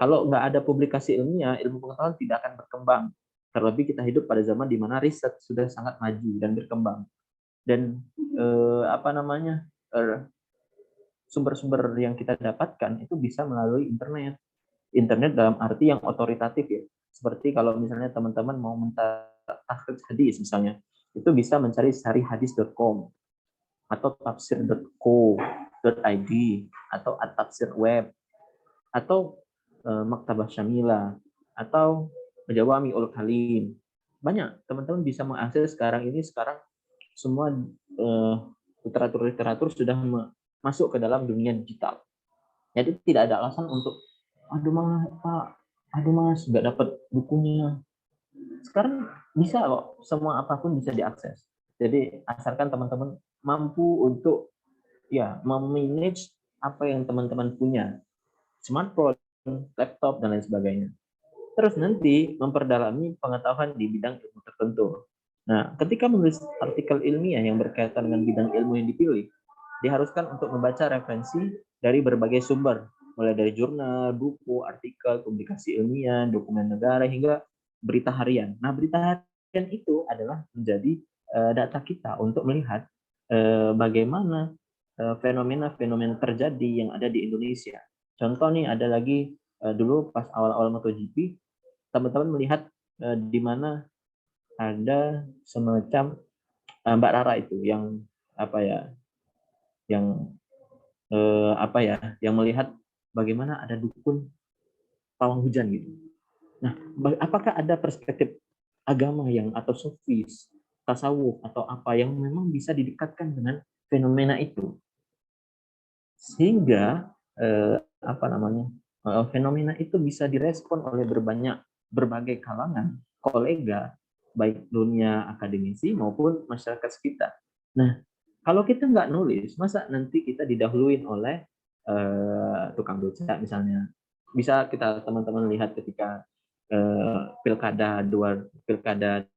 Kalau nggak ada publikasi ilmiah, ilmu pengetahuan tidak akan berkembang. Terlebih kita hidup pada zaman di mana riset sudah sangat maju dan berkembang. Dan sumber-sumber yang kita dapatkan itu bisa melalui internet. Internet dalam arti yang otoritatif ya. Seperti kalau misalnya teman-teman mau mentahqiq hadis misalnya, itu bisa mencari sarihadis.com atau tafsir.co.id atau at-tafsir web atau Maktabah Syamila atau Jawami'ul Kalim. Banyak teman-teman bisa mengakses sekarang semua literatur sudah masuk ke dalam dunia digital. Jadi tidak ada alasan untuk aduh mas nggak dapat bukunya. Sekarang bisa kok, semua apapun bisa diakses. Jadi asalkan teman-teman mampu untuk memanage apa yang teman-teman punya, smartphone, laptop dan lain sebagainya. Terus nanti memperdalami pengetahuan di bidang ilmu tertentu. Nah, ketika menulis artikel ilmiah yang berkaitan dengan bidang ilmu yang dipilih, diharuskan untuk membaca referensi dari berbagai sumber, mulai dari jurnal, buku, artikel, publikasi ilmiah, dokumen negara, hingga berita harian. Nah, berita harian itu adalah menjadi data kita untuk melihat bagaimana fenomena-fenomena terjadi yang ada di Indonesia. Contoh nih, ada lagi dulu pas awal-awal MotoGP, teman-teman melihat di mana ada semacam Mbak Rara itu yang yang melihat bagaimana ada dukun pawang hujan gitu. Nah, apakah ada perspektif agama atau sufis, tasawuf atau apa yang memang bisa didekatkan dengan fenomena itu, sehingga fenomena itu bisa direspon oleh berbagai kalangan, kolega, baik dunia akademisi maupun masyarakat sekitar. Nah, kalau kita nggak nulis, masa nanti kita didahuluin oleh tukang beca misalnya. Bisa kita teman-teman lihat ketika pilkada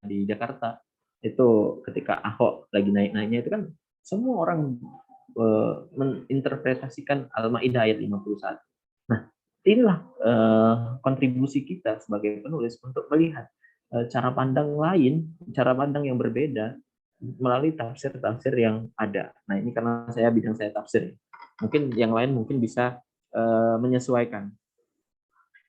di Jakarta itu, ketika Ahok lagi naik-naiknya itu kan semua orang menginterpretasikan Al-Maidah ayat 51. Nah, inilah kontribusi kita sebagai penulis untuk melihat cara pandang yang berbeda melalui tafsir-tafsir yang ada. Nah, ini karena bidang saya tafsir. Mungkin yang lain bisa menyesuaikan.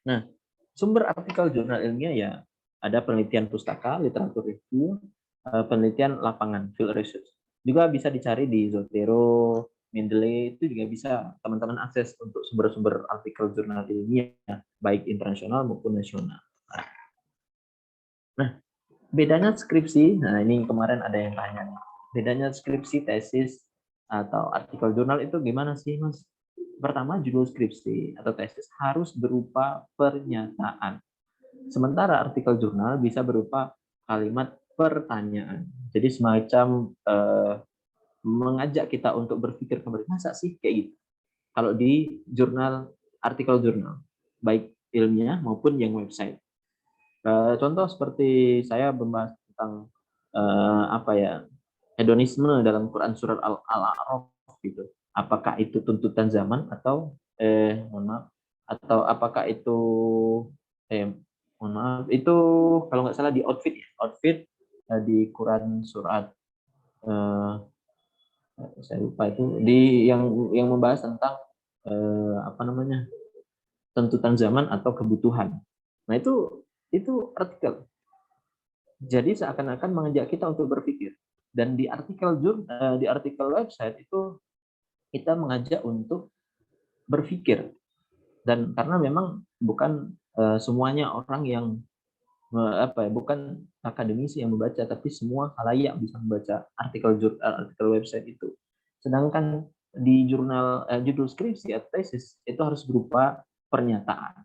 Nah, sumber artikel jurnal ilmiah ada penelitian pustaka, literatur review, penelitian lapangan, field research. Juga bisa dicari di Zotero, Mendeley, itu juga bisa teman-teman akses untuk sumber-sumber artikel jurnal ilmiah, baik internasional maupun nasional. Nah, bedanya skripsi, ini kemarin ada yang tanya nih, bedanya skripsi, tesis, atau artikel jurnal itu gimana sih, Mas? Pertama, judul skripsi atau tesis harus berupa pernyataan. Sementara artikel jurnal bisa berupa kalimat pertanyaan. Jadi semacam mengajak kita untuk berpikir kembali, masa sih kayak gitu? Kalau di artikel jurnal, baik ilmiah maupun yang website. Contoh seperti saya membahas tentang hedonisme dalam Quran surat Al-A'raf gitu. Apakah itu tuntutan zaman atau apakah itu itu kalau nggak salah di outfit di Quran surat saya lupa itu, di yang membahas tentang tuntutan zaman atau kebutuhan. Nah, itu artikel. Jadi seakan-akan mengajak kita untuk berpikir. Dan di artikel website itu kita mengajak untuk berpikir. Dan karena memang bukan semuanya orang yang bukan akademisi yang membaca, tapi semua khalayak bisa membaca artikel website itu. Sedangkan di judul skripsi atau tesis itu harus berupa pernyataan.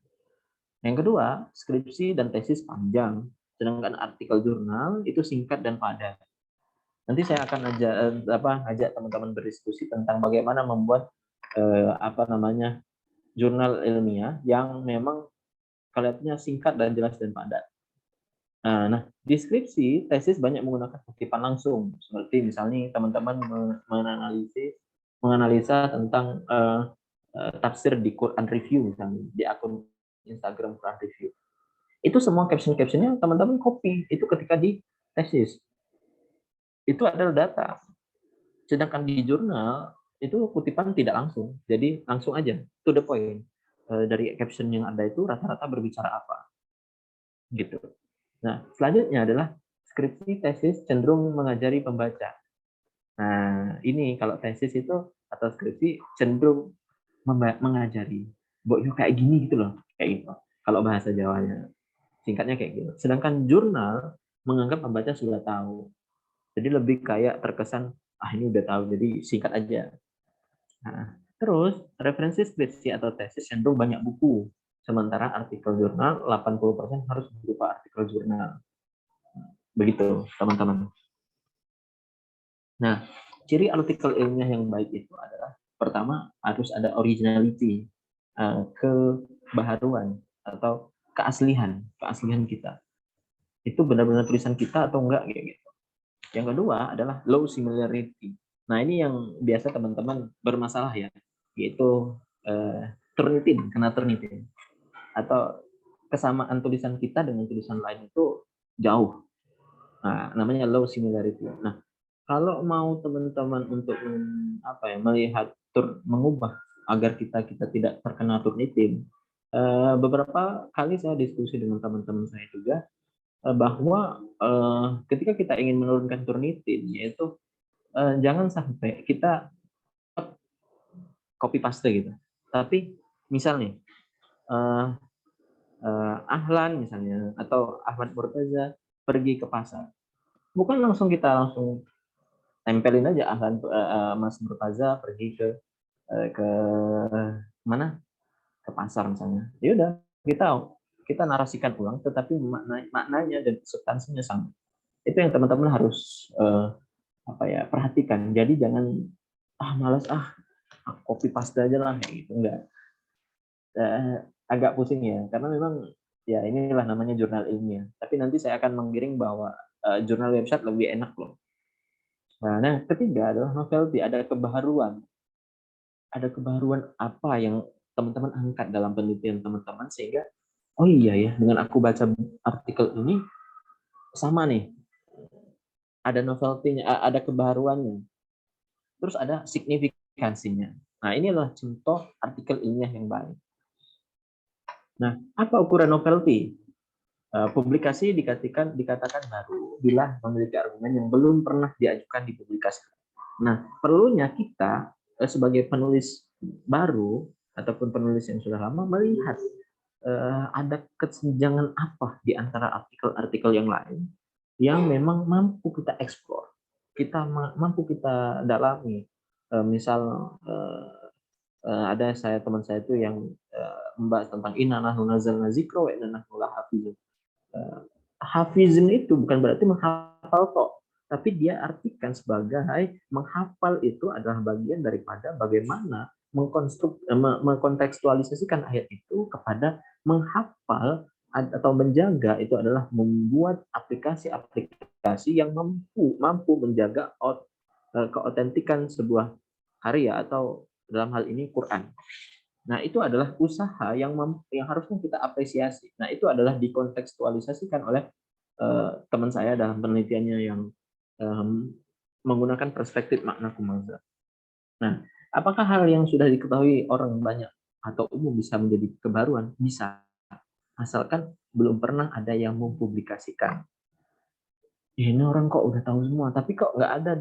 Yang kedua, skripsi dan tesis panjang, sedangkan artikel jurnal itu singkat dan padat. Nanti saya akan ajak teman-teman berdiskusi tentang bagaimana membuat jurnal ilmiah yang memang kalimatnya singkat dan jelas dan padat. Nah, di skripsi, tesis banyak menggunakan kutipan langsung, seperti misalnya teman-teman menganalisa tentang tafsir di Quran Review, misalnya di akun Instagram Quran Review. Itu semua caption-captionnya teman-teman copy, itu ketika di tesis. Itu adalah data. Sedangkan di jurnal, itu kutipan tidak langsung. Jadi langsung aja, to the point. Dari caption yang ada itu rata-rata berbicara apa. Gitu. Nah, selanjutnya adalah skripsi tesis cenderung mengajari pembaca. Nah, ini kalau tesis itu atau skripsi cenderung mengajari. Boknya kayak gini gitu loh, kayak gitu. Kalau bahasa Jawanya, singkatnya kayak gitu. Sedangkan jurnal menganggap pembaca sudah tahu. Jadi lebih kayak terkesan, ini udah tahu, jadi singkat aja. Nah, terus referensi skripsi atau tesis cenderung banyak buku. Sementara artikel jurnal 80% harus berupa artikel jurnal. Begitu, teman-teman. Nah, ciri artikel ilmiah yang baik itu adalah pertama harus ada originality, kebaharuan atau keaslian kita. Itu benar-benar tulisan kita atau enggak kayak gitu. Yang kedua adalah low similarity. Nah, ini yang biasa teman-teman bermasalah ya, yaitu Turnitin, kena Turnitin. Atau kesamaan tulisan kita dengan tulisan lain itu jauh. Nah, namanya low similarity. Nah, kalau mau teman-teman untuk melihat mengubah agar kita tidak terkena Turnitin, beberapa kali saya diskusi dengan teman-teman saya juga bahwa ketika kita ingin menurunkan Turnitin, yaitu jangan sampai kita copy paste gitu. Tapi misal nih Ahlan misalnya atau Ahmad Murtaza pergi ke pasar, bukan kita langsung tempelin aja Ahlan Mas Murtaza pergi ke mana, ke pasar misalnya. Ya udah, kita narasikan ulang, tetapi maknanya dan substansinya sama. Itu yang teman-teman harus perhatikan. Jadi jangan malas copy paste aja lah kayak gitu, enggak. Agak pusing ya, karena memang ya inilah namanya jurnal ilmiah. Tapi nanti saya akan menggiring bahwa jurnal website lebih enak loh. Nah, ketiga adalah novelty, ada kebaharuan. Ada kebaharuan apa yang teman-teman angkat dalam penelitian teman-teman sehingga oh iya ya, dengan aku baca artikel ini sama nih. Ada novelty-nya, ada kebaharuannya. Terus ada signifikansinya. Nah, ini adalah contoh artikel ilmiah yang baik. Nah, apa ukuran novelty? Publikasi dikatakan baru bila memiliki argumen yang belum pernah diajukan di publikasi. Nah, perlunya kita sebagai penulis baru ataupun penulis yang sudah lama melihat ada kesenjangan apa di antara artikel-artikel yang lain yang memang mampu kita eksplor, kita mampu kita dalami. Misal ada teman saya itu yang membahas tentang inna nahnu nazzalna dzikra wa inna nahnu lahafizun. Hafizin itu bukan berarti menghafal kok, tapi dia artikan sebagai menghafal itu adalah bagian daripada bagaimana mengkontekstualisasikan ayat itu kepada menghafal atau menjaga, itu adalah membuat aplikasi-aplikasi yang mampu menjaga keotentikan sebuah karya atau dalam hal ini Quran. Nah, itu adalah usaha yang harusnya kita apresiasi. Nah, itu adalah dikontekstualisasikan oleh teman saya dalam penelitiannya yang menggunakan perspektif makna kumaza. Nah, apakah hal yang sudah diketahui orang banyak atau umum bisa menjadi kebaruan? Bisa, asalkan belum pernah ada yang mempublikasikan. Ini orang kok udah tahu semua, tapi kok nggak ada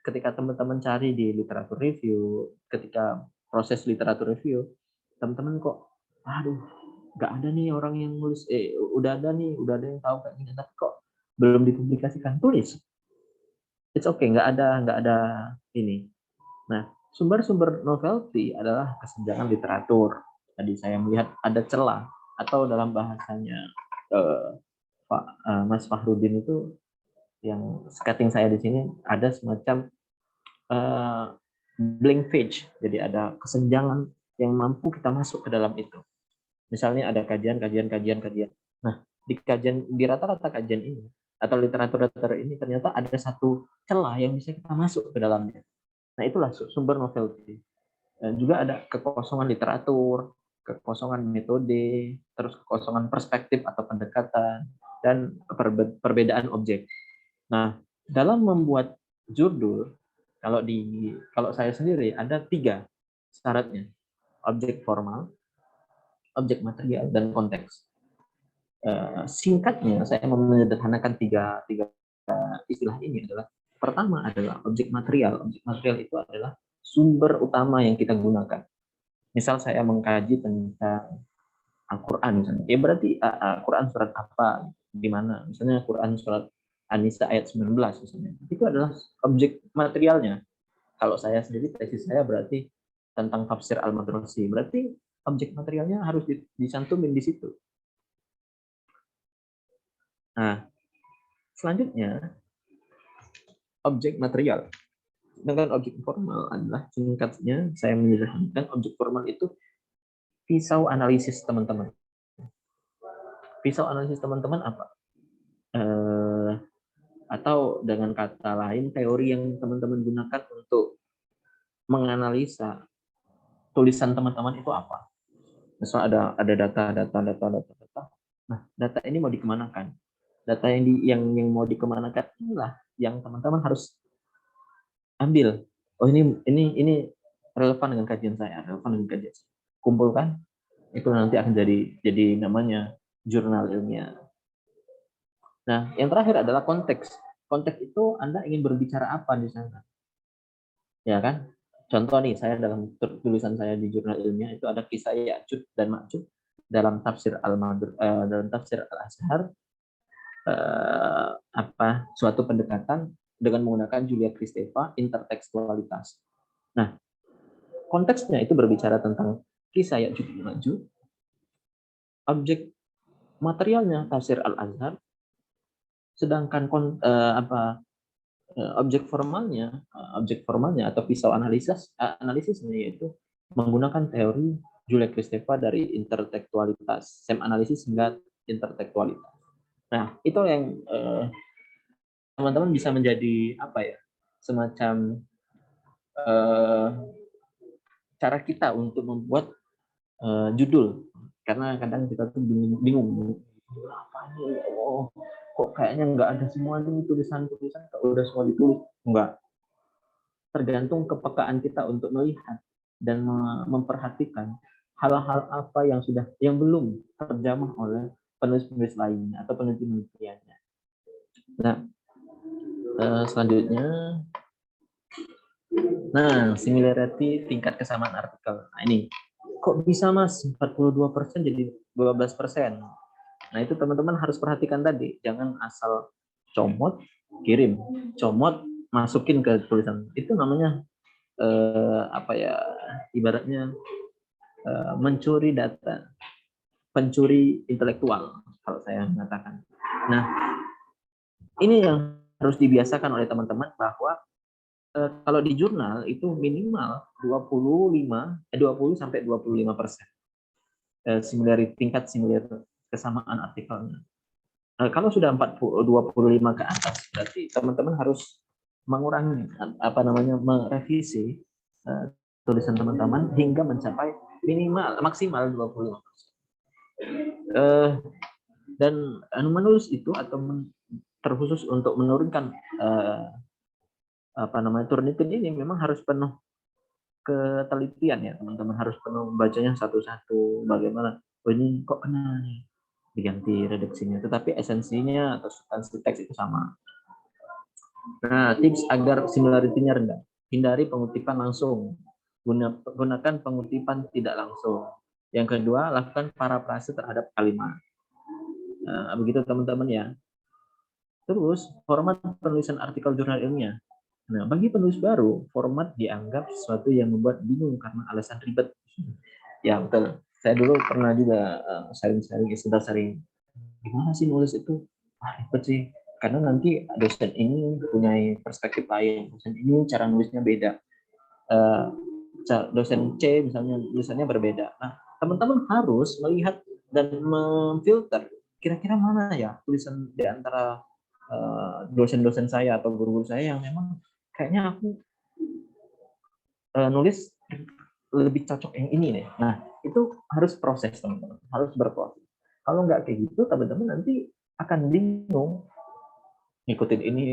ketika teman-teman cari di literatur review, ketika proses literatur review, teman-teman kok, aduh, nggak ada nih orang yang nulis, udah ada yang tahu kayak gini, tapi kok belum dipublikasikan. Tulis, it's okay, nggak ada ini. Nah, sumber-sumber novelty adalah kesenjangan literatur. Tadi saya melihat ada celah atau dalam bahasanya Pak Mas Fahrudin itu yang skating saya di sini ada semacam blank page, jadi ada kesenjangan yang mampu kita masuk ke dalam itu. Misalnya ada kajian. Nah, di rata-rata kajian ini atau literatur ini ternyata ada satu celah yang bisa kita masuk ke dalamnya. Nah, itulah sumber novelty. Dan juga ada kekosongan literatur, kekosongan metode, terus kekosongan perspektif atau pendekatan, dan perbedaan objek. Nah, dalam membuat judul, kalau saya sendiri ada 3 syaratnya: objek formal, objek material, dan konteks. Singkatnya, saya mau menyederhanakan tiga istilah ini adalah: pertama adalah objek material. Objek material itu adalah sumber utama yang kita gunakan. Misal saya mengkaji tentang Al-Quran misalnya, ya berarti Al-Quran surat apa, di mana, misalnya Quran surat An-Nisa ayat 19 misalnya, itu adalah objek materialnya. Kalau saya sendiri, tesis saya berarti tentang tafsir Al-Madrasi, berarti objek materialnya harus dicantumin di situ. Nah, selanjutnya objek material. Sedangkan objek formal adalah, singkatnya saya menyederhanakan, objek formal itu pisau analisis teman-teman. Pisau analisis teman-teman apa? Atau dengan kata lain, teori yang teman-teman gunakan untuk menganalisa tulisan teman-teman itu apa? Misal ada data. Nah, data ini mau dikemanakan? Data yang mau dikemanakan inilah yang teman-teman harus ambil. Oh, ini relevan dengan kajian saya, kumpulkan, itu nanti akan jadi namanya jurnal ilmiah. Nah, yang terakhir adalah konteks. Konteks itu Anda ingin berbicara apa di sana, ya kan? Contoh nih, saya dalam tulisan saya di jurnal ilmiah itu ada kisah Ya'juj dan Ma'juj dalam tafsir Al-Azhar, suatu pendekatan dengan menggunakan Julia Kristeva, intertekstualitas. Nah, konteksnya itu berbicara tentang kisah Ya'juj dan Ma'juj. Objek materialnya tafsir Al-Azhar, sedangkan objek formalnya atau pisau analisisnya yaitu menggunakan teori Julia Kristeva dari intertekstualitas, semanalisis hingga intertekstualitas. Nah, itu yang teman-teman bisa menjadi semacam cara kita untuk membuat judul, karena kadang kita tuh bingung apa ini, kok kayaknya nggak ada semua nih tulisan udah semua ditulis. Enggak, tergantung kepekaan kita untuk melihat dan memperhatikan hal-hal apa yang belum terjamah oleh penulis-penulis lainnya atau peneliti-penelitiannya. Nah, selanjutnya, similarity, tingkat kesamaan artikel. Nah, ini kok bisa Mas 42% jadi 12%? Nah, itu teman-teman harus perhatikan tadi, jangan asal comot kirim, comot masukin ke tulisan. Itu namanya ibaratnya mencuri data, pencuri intelektual kalau saya mengatakan. Nah, ini yang harus dibiasakan oleh teman-teman, bahwa kalau di jurnal itu minimal 20 sampai 25% tingkat similar kesamaan artikelnya. Kalau sudah 25 ke atas, berarti teman-teman harus mengurangi merevisi tulisan teman-teman hingga mencapai maksimal 25%. Dan menulis itu atau terkhusus untuk menurunkan Turnitin ini memang harus penuh ketelitian ya teman-teman, harus penuh membacanya satu-satu, bagaimana ini kok kena nih, diganti redaksinya, tetapi esensinya atau substansi teks itu sama. Nah, tips agar similarity-nya rendah: hindari pengutipan langsung, gunakan pengutipan tidak langsung. Yang kedua, lakukan parafrase terhadap kalimat. Nah, begitu teman-teman ya. Terus, format penulisan artikel jurnal ilmiah. Nah, bagi penulis baru, format dianggap sesuatu yang membuat bingung karena alasan ribet. Ya, betul. Saya dulu pernah juga sharing, gimana sih nulis itu? Ribet sih. Karena nanti dosen ini punya perspektif lain, dosen ini cara nulisnya beda. Dosen C misalnya tulisannya berbeda. Nah, teman-teman harus melihat dan memfilter kira-kira mana ya tulisan di antara dosen-dosen saya atau guru-guru saya yang memang kayaknya aku nulis lebih cocok yang ini nih. Nah, itu harus proses teman-teman, harus berproses. Kalau nggak kayak gitu, teman-teman nanti akan bingung. Ngikutin ini,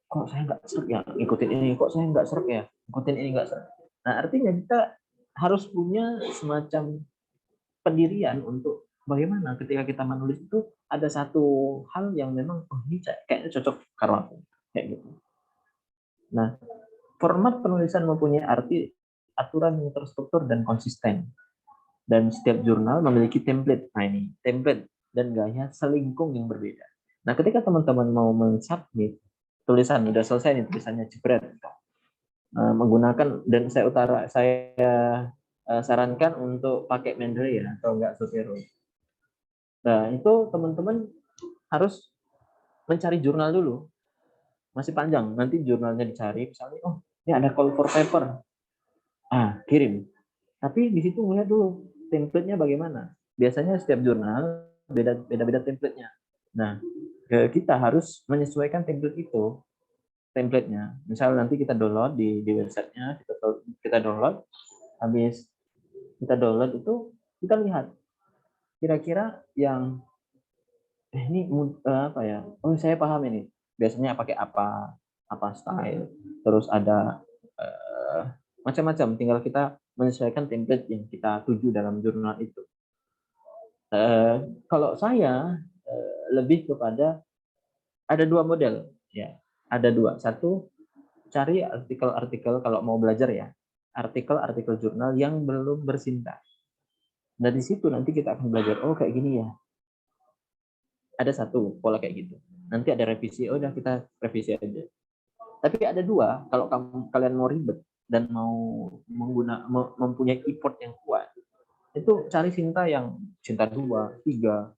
kok saya nggak serak ya? Ngikutin ini, kok saya nggak serak ya? Ngikutin ini nggak serak. Nah, artinya kita harus punya semacam pendirian untuk bagaimana ketika kita menulis itu ada satu hal yang memang oh ini kayaknya cocok karena aku kayak gitu. Nah, format penulisan mempunyai arti aturan yang terstruktur dan konsisten. Dan setiap jurnal memiliki template. Nah ini, template dan gaya selingkung yang berbeda. Nah, ketika teman-teman mau mensubmit tulisan, udah selesai nih tulisannya jebret, menggunakan, dan saya sarankan untuk pakai Mendeley ya, atau enggak Zotero. Nah, itu teman-teman harus mencari jurnal dulu. Masih panjang, nanti jurnalnya dicari, misalnya, oh ini ada call for paper. Kirim. Tapi di situ melihat dulu template-nya bagaimana. Biasanya setiap jurnal beda-beda template-nya. Nah, kita harus menyesuaikan template itu, template-nya. Misal nanti kita download di website-nya, kita download, habis kita download itu kita lihat kira-kira yang ini apa ya? Oh, saya paham ini. Biasanya pakai apa style, terus ada macam-macam. Tinggal kita menyesuaikan template yang kita tuju dalam jurnal itu. Kalau saya lebih kepada ada dua model, ya. Ada dua. Satu, cari artikel-artikel kalau mau belajar ya, artikel-artikel jurnal yang belum bersintaks. Dari situ nanti kita akan belajar, oh kayak gini ya. Ada satu pola kayak gitu. Nanti ada revisi, udah kita revisi aja. Tapi ada dua, kalau kalian mau ribet dan mau mempunyai effort yang kuat, itu cari Sinta yang Sinta 2, 3,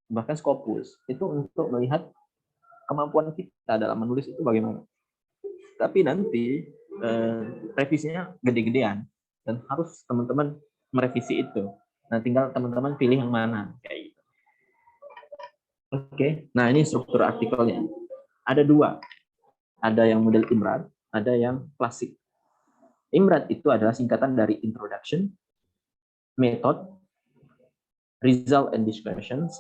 bahkan Scopus. Itu untuk melihat kemampuan kita dalam menulis itu bagaimana. Tapi nanti revisinya gede-gedean dan harus teman-teman merevisi itu. Nah, tinggal teman-teman pilih yang mana kayak gitu. Oke. Nah, ini struktur artikelnya. Ada dua. Ada yang model IMRAD, ada yang klasik. IMRAD itu adalah singkatan dari Introduction, Method, Result and Discussions.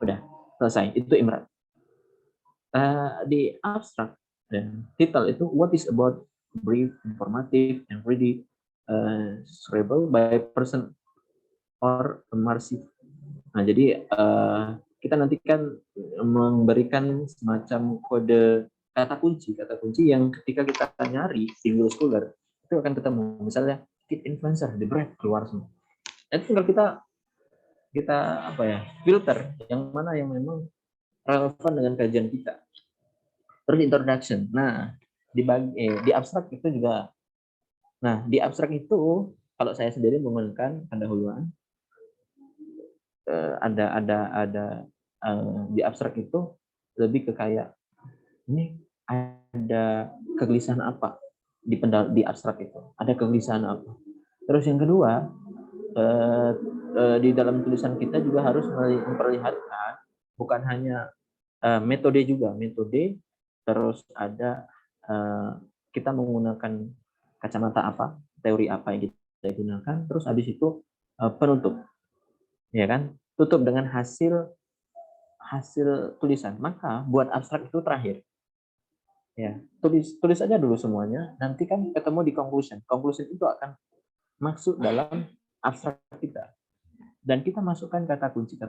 Udah, selesai. Itu IMRAD. Di abstrak, title itu what is about brief, informative, and ready readable by person or immersive. Nah, jadi kita nanti kan memberikan semacam kode kata kunci yang ketika kita nyari di Google Scholar itu akan ketemu. Misalnya kid influencer, the brand keluar semua. Itu tinggal kita apa ya, filter yang mana yang memang relevan dengan kajian kita. Terus introduction. Nah, di abstrak itu juga. Nah, di abstrak itu kalau saya sendiri menggunakan pendahuluan ada di abstrak itu lebih ke kayak ini ada kegelisahan apa di abstrak itu, ada kegelisahan apa. Terus yang kedua, di dalam tulisan kita juga harus memperlihatkan bukan hanya metode juga, terus ada kita menggunakan kacamata apa, teori apa yang kita gunakan, terus habis itu penutup, ya kan, tutup dengan hasil tulisan. Maka buat abstrak itu terakhir, ya tulis aja dulu semuanya, nanti kan ketemu di conclusion itu akan masuk dalam abstrak kita dan kita masukkan kata kunci.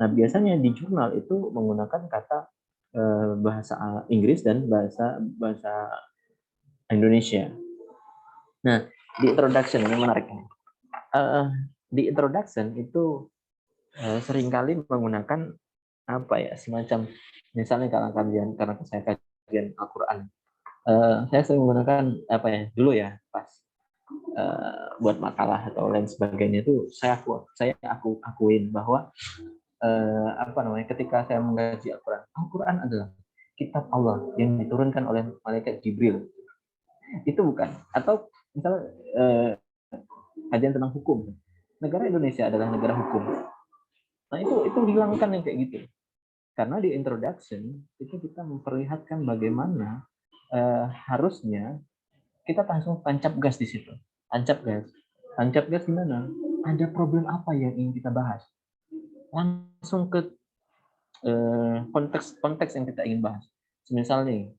Nah, biasanya di jurnal itu menggunakan kata bahasa Inggris dan bahasa Indonesia. Nah, di introduction ini menarik. Di introduction itu seringkali menggunakan apa ya, semacam misalnya karena saya kajian Al-Quran, saya sering menggunakan apa ya dulu ya pas buat makalah atau lain sebagainya itu saya akuin bahwa apa namanya, ketika saya mengkaji Al-Quran adalah kitab Allah yang diturunkan oleh malaikat Jibril. Itu bukan. Atau misalnya kajian tentang hukum, negara Indonesia adalah negara hukum. Nah, itu hilangkan yang kayak gitu. Karena di introduction itu kita memperlihatkan bagaimana harusnya kita langsung tancap gas di situ. Tancap gas. Tancap gas gimana? Ada problem apa yang ingin kita bahas? Langsung ke konteks yang kita ingin bahas. Misal nih,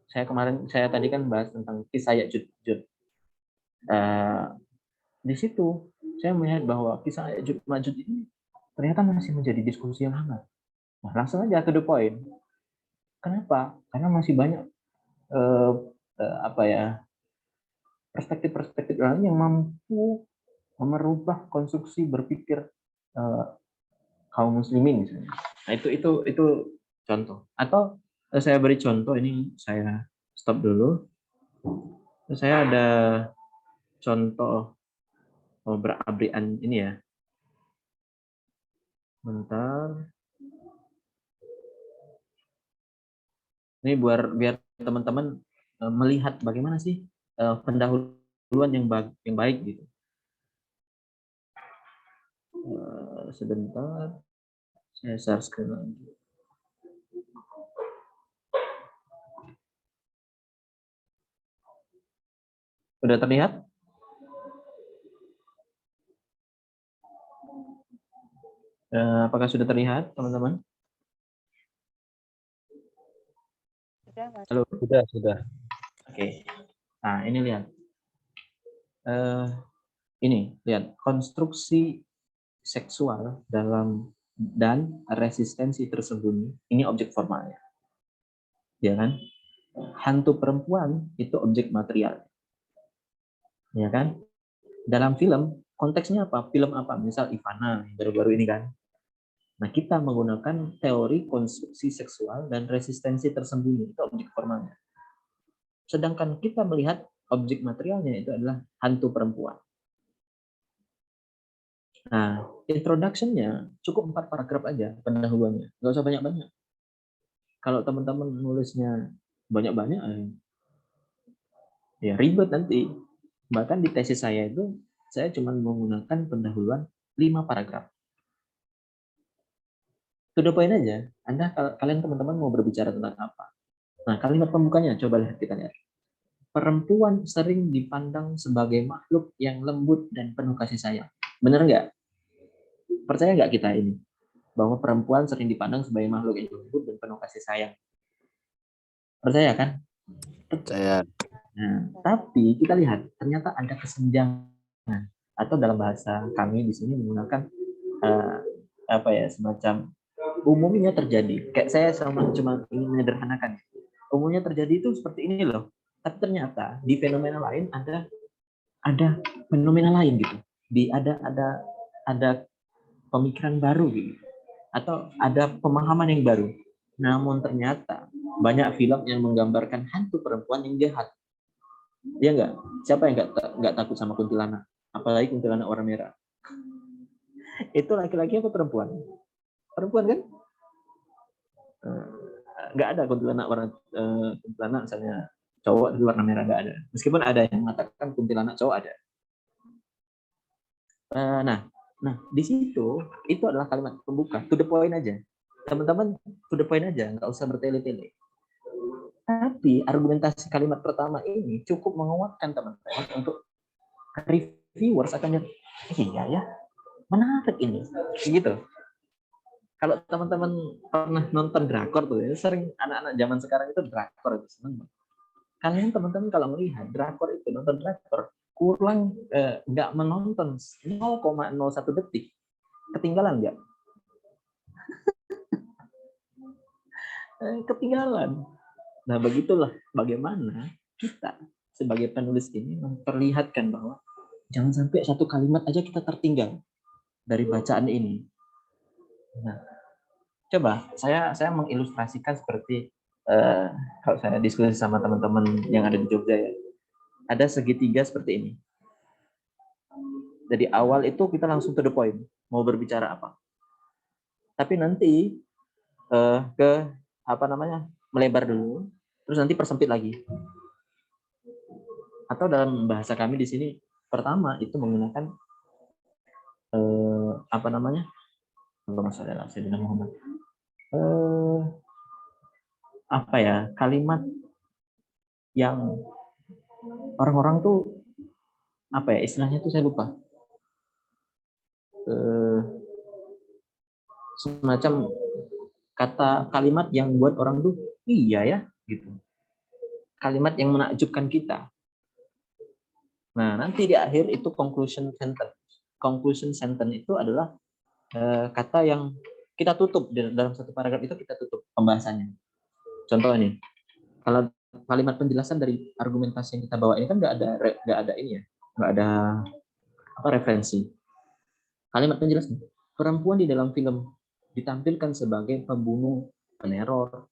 saya tadi kan bahas tentang kisah Ya'juj Ma'juj. Di situ saya melihat bahwa kisah Ya'juj Ma'juj ini ternyata masih menjadi diskusi yang hangat. Nah, langsung aja to the point. Kenapa? Karena masih banyak perspektif-perspektif lain yang mampu merubah konstruksi berpikir kaum muslimin misalnya. Nah, itu contoh. Atau saya beri contoh, ini saya stop dulu. Saya ada contoh berabrian ini ya. Bentar. Ini biar teman-teman melihat bagaimana sih pendahuluan yang baik gitu. Sebentar, saya share screen lagi. Sudah terlihat? Apakah sudah terlihat, teman-teman? Sudah, Mas. Halo. Sudah. Oke. Nah, ini lihat. Ini lihat konstruksi seksual dan resistensi tersembunyi. Ini objek formalnya, ya kan? Hantu perempuan itu objek material, ya kan? Dalam film konteksnya apa? Film apa? Misal Ivana baru-baru ini kan. Nah, kita menggunakan teori konstruksi seksual dan resistensi tersembunyi, itu objek formalnya. Sedangkan kita melihat objek materialnya itu adalah hantu perempuan. Nah, introduction-nya cukup 4 paragraf aja pendahuluannya, nggak usah banyak-banyak. Kalau teman-teman nulisnya banyak-banyak, ya ribet nanti. Bahkan di tesis saya itu, saya cuma menggunakan pendahuluan 5 paragraf. To the point aja, kalian teman-teman mau berbicara tentang apa. Nah, kalimat pembukanya, coba lihat kita lihat. Perempuan sering dipandang sebagai makhluk yang lembut dan penuh kasih sayang. Benar nggak? Percaya nggak kita ini? Bahwa perempuan sering dipandang sebagai makhluk yang lembut dan penuh kasih sayang. Percaya kan? Saya Nah, tapi kita lihat ternyata ada kesenjangan, atau dalam bahasa kami di sini menggunakan semacam umumnya terjadi. Kayak saya cuma ingin menyederhanakan. Umumnya terjadi itu seperti ini loh. Tapi ternyata di fenomena lain ada fenomena lain gitu. Ada pemikiran baru gitu. Atau ada pemahaman yang baru. Namun ternyata banyak film yang menggambarkan hantu perempuan yang jahat. Iya nggak? Siapa yang nggak takut sama kuntilanak? Apalagi kuntilanak warna merah. Itu laki-laki apa perempuan? Perempuan kan? Nggak ada kuntilanak kuntilanak misalnya cowok di warna merah, nggak ada. Meskipun ada yang mengatakan kuntilanak cowok ada. Nah di situ itu adalah kalimat pembuka, to the point aja. Teman-teman to the point aja, nggak usah bertele-tele. Tapi argumentasi kalimat pertama ini cukup menguatkan teman-teman untuk reviewers akan lihat, iya ya, menarik ini, gitu. Kalau teman-teman pernah nonton drakor tuh, ya, sering anak-anak zaman sekarang itu drakor itu seneng. Kalian teman-teman kalau melihat drakor itu, nonton drakor, kurang nggak menonton 0,01 detik, ketinggalan nggak? Ketinggalan. Nah, begitulah bagaimana kita sebagai penulis ini memperlihatkan bahwa jangan sampai satu kalimat aja kita tertinggal dari bacaan ini. Nah, coba saya mengilustrasikan seperti kalau saya diskusi sama teman-teman yang ada di Jogja ya. Ada segitiga seperti ini. Jadi awal itu kita langsung to the point, mau berbicara apa. Tapi nanti melebar dulu, terus nanti persempit lagi. Atau dalam bahasa kami di sini pertama itu menggunakan kalimat yang orang-orang tuh apa ya istilahnya itu saya lupa. Semacam kata kalimat yang buat orang tuh iya ya gitu. Kalimat yang menakjubkan kita. Nah, nanti di akhir itu conclusion sentence. Conclusion sentence itu adalah kata yang kita tutup dalam satu paragraf itu kita tutup pembahasannya. Contoh nih, kalau kalimat penjelasan dari argumentasi yang kita bawa ini kan nggak ada ini ya, nggak ada apa referensi. Kalimat penjelasan, perempuan di dalam film ditampilkan sebagai pembunuh, peneror,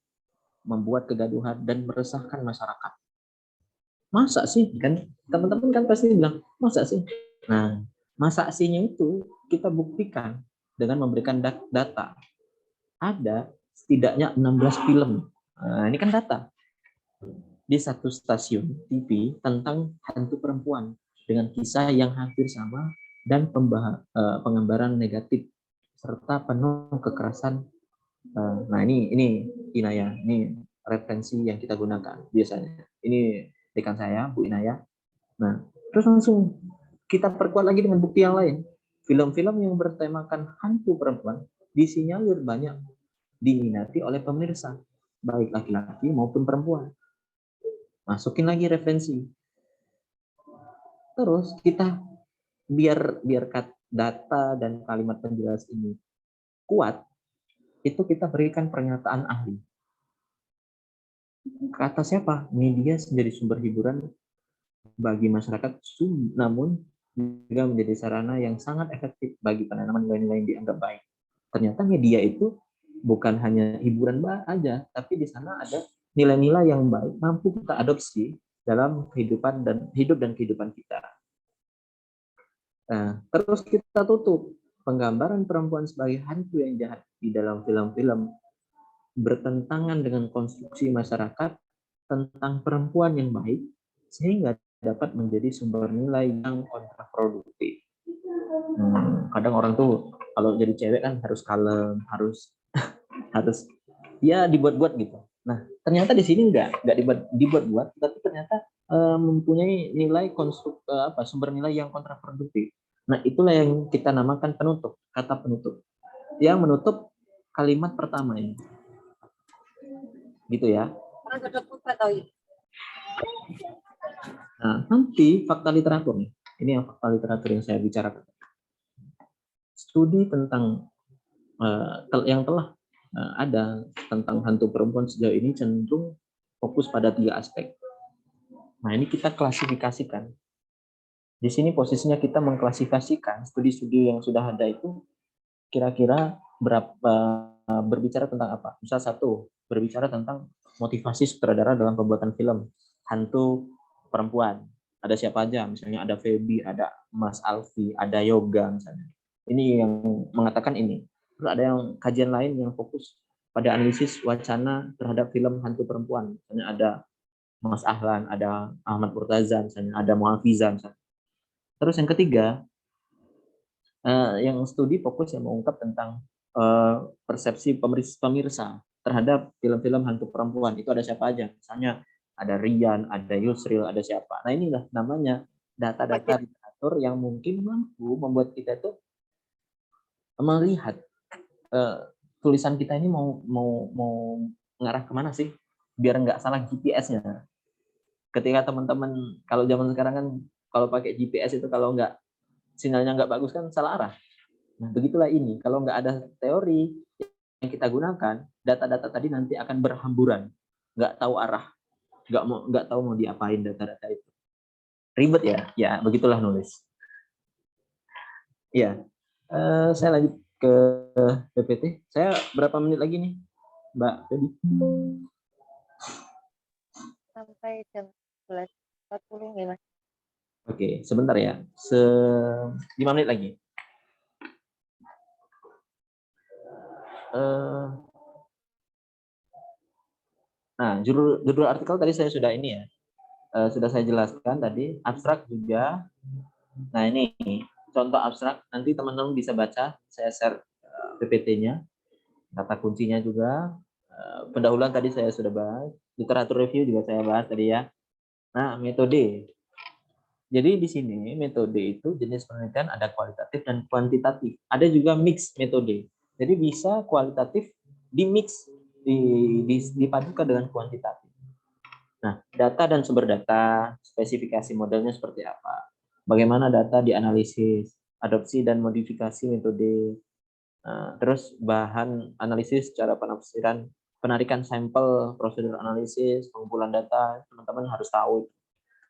membuat kegaduhan dan meresahkan masyarakat. Masa sih kan teman-teman kan pasti bilang masa sih. Nah, masa sihnya itu kita buktikan dengan memberikan data. Ada setidaknya 16 film. Nah, ini kan data di satu stasiun TV tentang hantu perempuan dengan kisah yang hampir sama dan penggambaran negatif serta penuh kekerasan. Nah, ini Inaya, ini referensi yang kita gunakan biasanya. Ini rekan saya, Bu Inaya. Nah, terus langsung kita perkuat lagi dengan bukti yang lain. Film-film yang bertemakan hantu perempuan disinyalir banyak diminati oleh pemirsa, baik laki-laki maupun perempuan. Masukin lagi referensi. Terus kita biar data dan kalimat penjelas ini kuat, itu kita berikan pernyataan ahli. Kata siapa? Media menjadi sumber hiburan bagi masyarakat, namun juga menjadi sarana yang sangat efektif bagi penanaman nilai-nilai yang dianggap baik. Ternyata media itu bukan hanya hiburan aja, tapi di sana ada nilai-nilai yang baik mampu kita adopsi dalam kehidupan dan kehidupan kita. Nah, terus kita tutup penggambaran perempuan sebagai hantu yang jahat di dalam film-film bertentangan dengan konstruksi masyarakat tentang perempuan yang baik sehingga dapat menjadi sumber nilai yang kontraproduktif. Kadang orang tuh kalau jadi cewek kan harus kalem, harus ya dibuat-buat gitu. Nah, ternyata di sini nggak dibuat-buat, tapi ternyata mempunyai nilai sumber nilai yang kontraproduktif. Nah, itulah yang kita namakan penutup, kata penutup. Yang menutup kalimat pertama ini. Gitu ya. Nah, nanti fakta literatur nih. Ini yang fakta literatur yang saya bicarakan. Studi tentang yang telah ada tentang hantu perempuan sejauh ini cenderung fokus pada 3 aspek. Nah, ini kita klasifikasikan. Di sini posisinya kita mengklasifikasikan studi-studi yang sudah ada itu kira-kira berbicara tentang apa? Misal 1, berbicara tentang motivasi sutradara dalam pembuatan film hantu perempuan. Ada siapa aja? Misalnya ada Feby, ada Mas Alfi, ada Yoga misalnya. Ini yang mengatakan ini. Terus ada yang kajian lain yang fokus pada analisis wacana terhadap film hantu perempuan. Misalnya ada Mas Ahlan, ada Ahmad Murtaza, misalnya ada Muhafiza misalnya. Terus yang ketiga, yang studi fokus yang mengungkap tentang persepsi pemirsa terhadap film-film hantu perempuan. Itu ada siapa aja? Misalnya ada Rian, ada Yusril, ada siapa. Nah, inilah namanya data-data literatur yang mungkin mampu membuat kita tuh melihat tulisan kita ini mau ngarah kemana sih, biar nggak salah GPS-nya. Ketika teman-teman kalau zaman sekarang kan kalau pakai GPS itu kalau nggak sinyalnya nggak bagus kan salah arah. Nah, begitulah ini. Kalau nggak ada teori yang kita gunakan, data-data tadi nanti akan berhamburan, nggak tahu arah, nggak tahu mau diapain data-data itu. Ribet ya, ya begitulah nulis. Ya, saya lanjut ke PPT. Saya berapa menit lagi nih, Mbak Feby? Sampai jam 11.40 ya, Mas. Oke, sebentar ya. 5 menit lagi. Nah, judul artikel tadi saya sudah ini ya. Sudah saya jelaskan tadi, abstrak juga. Nah, ini contoh abstrak. Nanti teman-teman bisa baca, saya share PPT-nya. Kata kuncinya juga. Pendahuluan tadi saya sudah bahas. Literatur review juga saya bahas tadi ya. Nah, metode. Jadi di sini metode itu jenis penelitian ada kualitatif dan kuantitatif. Ada juga mix metode. Jadi bisa kualitatif di mix, dipadukan dengan kuantitatif. Nah, data dan sumber data, spesifikasi modelnya seperti apa, bagaimana data dianalisis, adopsi dan modifikasi metode, terus bahan analisis secara penafsiran, penarikan sampel, prosedur analisis, pengumpulan data, teman-teman harus tahu.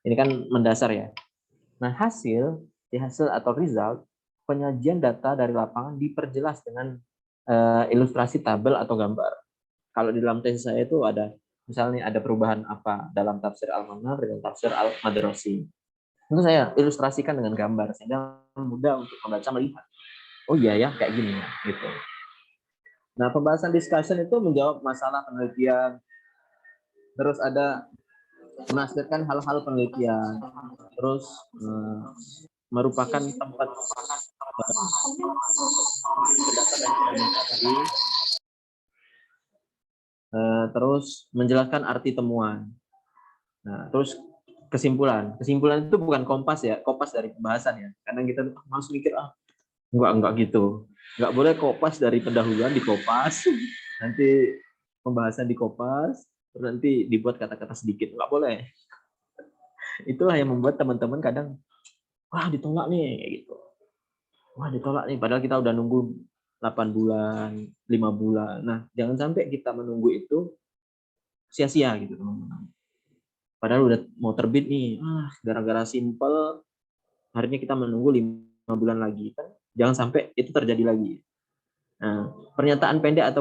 Ini kan mendasar ya. Nah, hasil atau result, penyajian data dari lapangan diperjelas dengan ilustrasi tabel atau gambar. Kalau di dalam tesis saya itu ada, misalnya ada perubahan apa dalam tafsir Al-Manar dengan tafsir Al-Madrasi. Itu saya ilustrasikan dengan gambar, sehingga mudah untuk pembaca melihat. Oh iya ya, kayak gini ya, gitu. Nah, pembahasan discussion itu menjawab masalah penelitian, terus ada menafsirkan hal-hal penelitian, terus merupakan tempat terus menjelaskan arti temuan. Nah, terus kesimpulan itu bukan kompas ya, kopas dari pembahasan ya. Karena kita harus mikir enggak gitu, nggak boleh kopas dari pendahuluan dikopas, nanti pembahasan dikopas, terus nanti dibuat kata-kata sedikit, nggak boleh. Itulah yang membuat teman-teman kadang wah ditolak nih kayak gitu. Wah ditolak nih padahal kita udah nunggu 8 bulan, 5 bulan. Nah, jangan sampai kita menunggu itu sia-sia gitu, teman-teman. Padahal udah mau terbit nih, gara-gara simple akhirnya kita menunggu 5 bulan lagi kan. Jangan sampai itu terjadi lagi. Nah, pernyataan pendek atau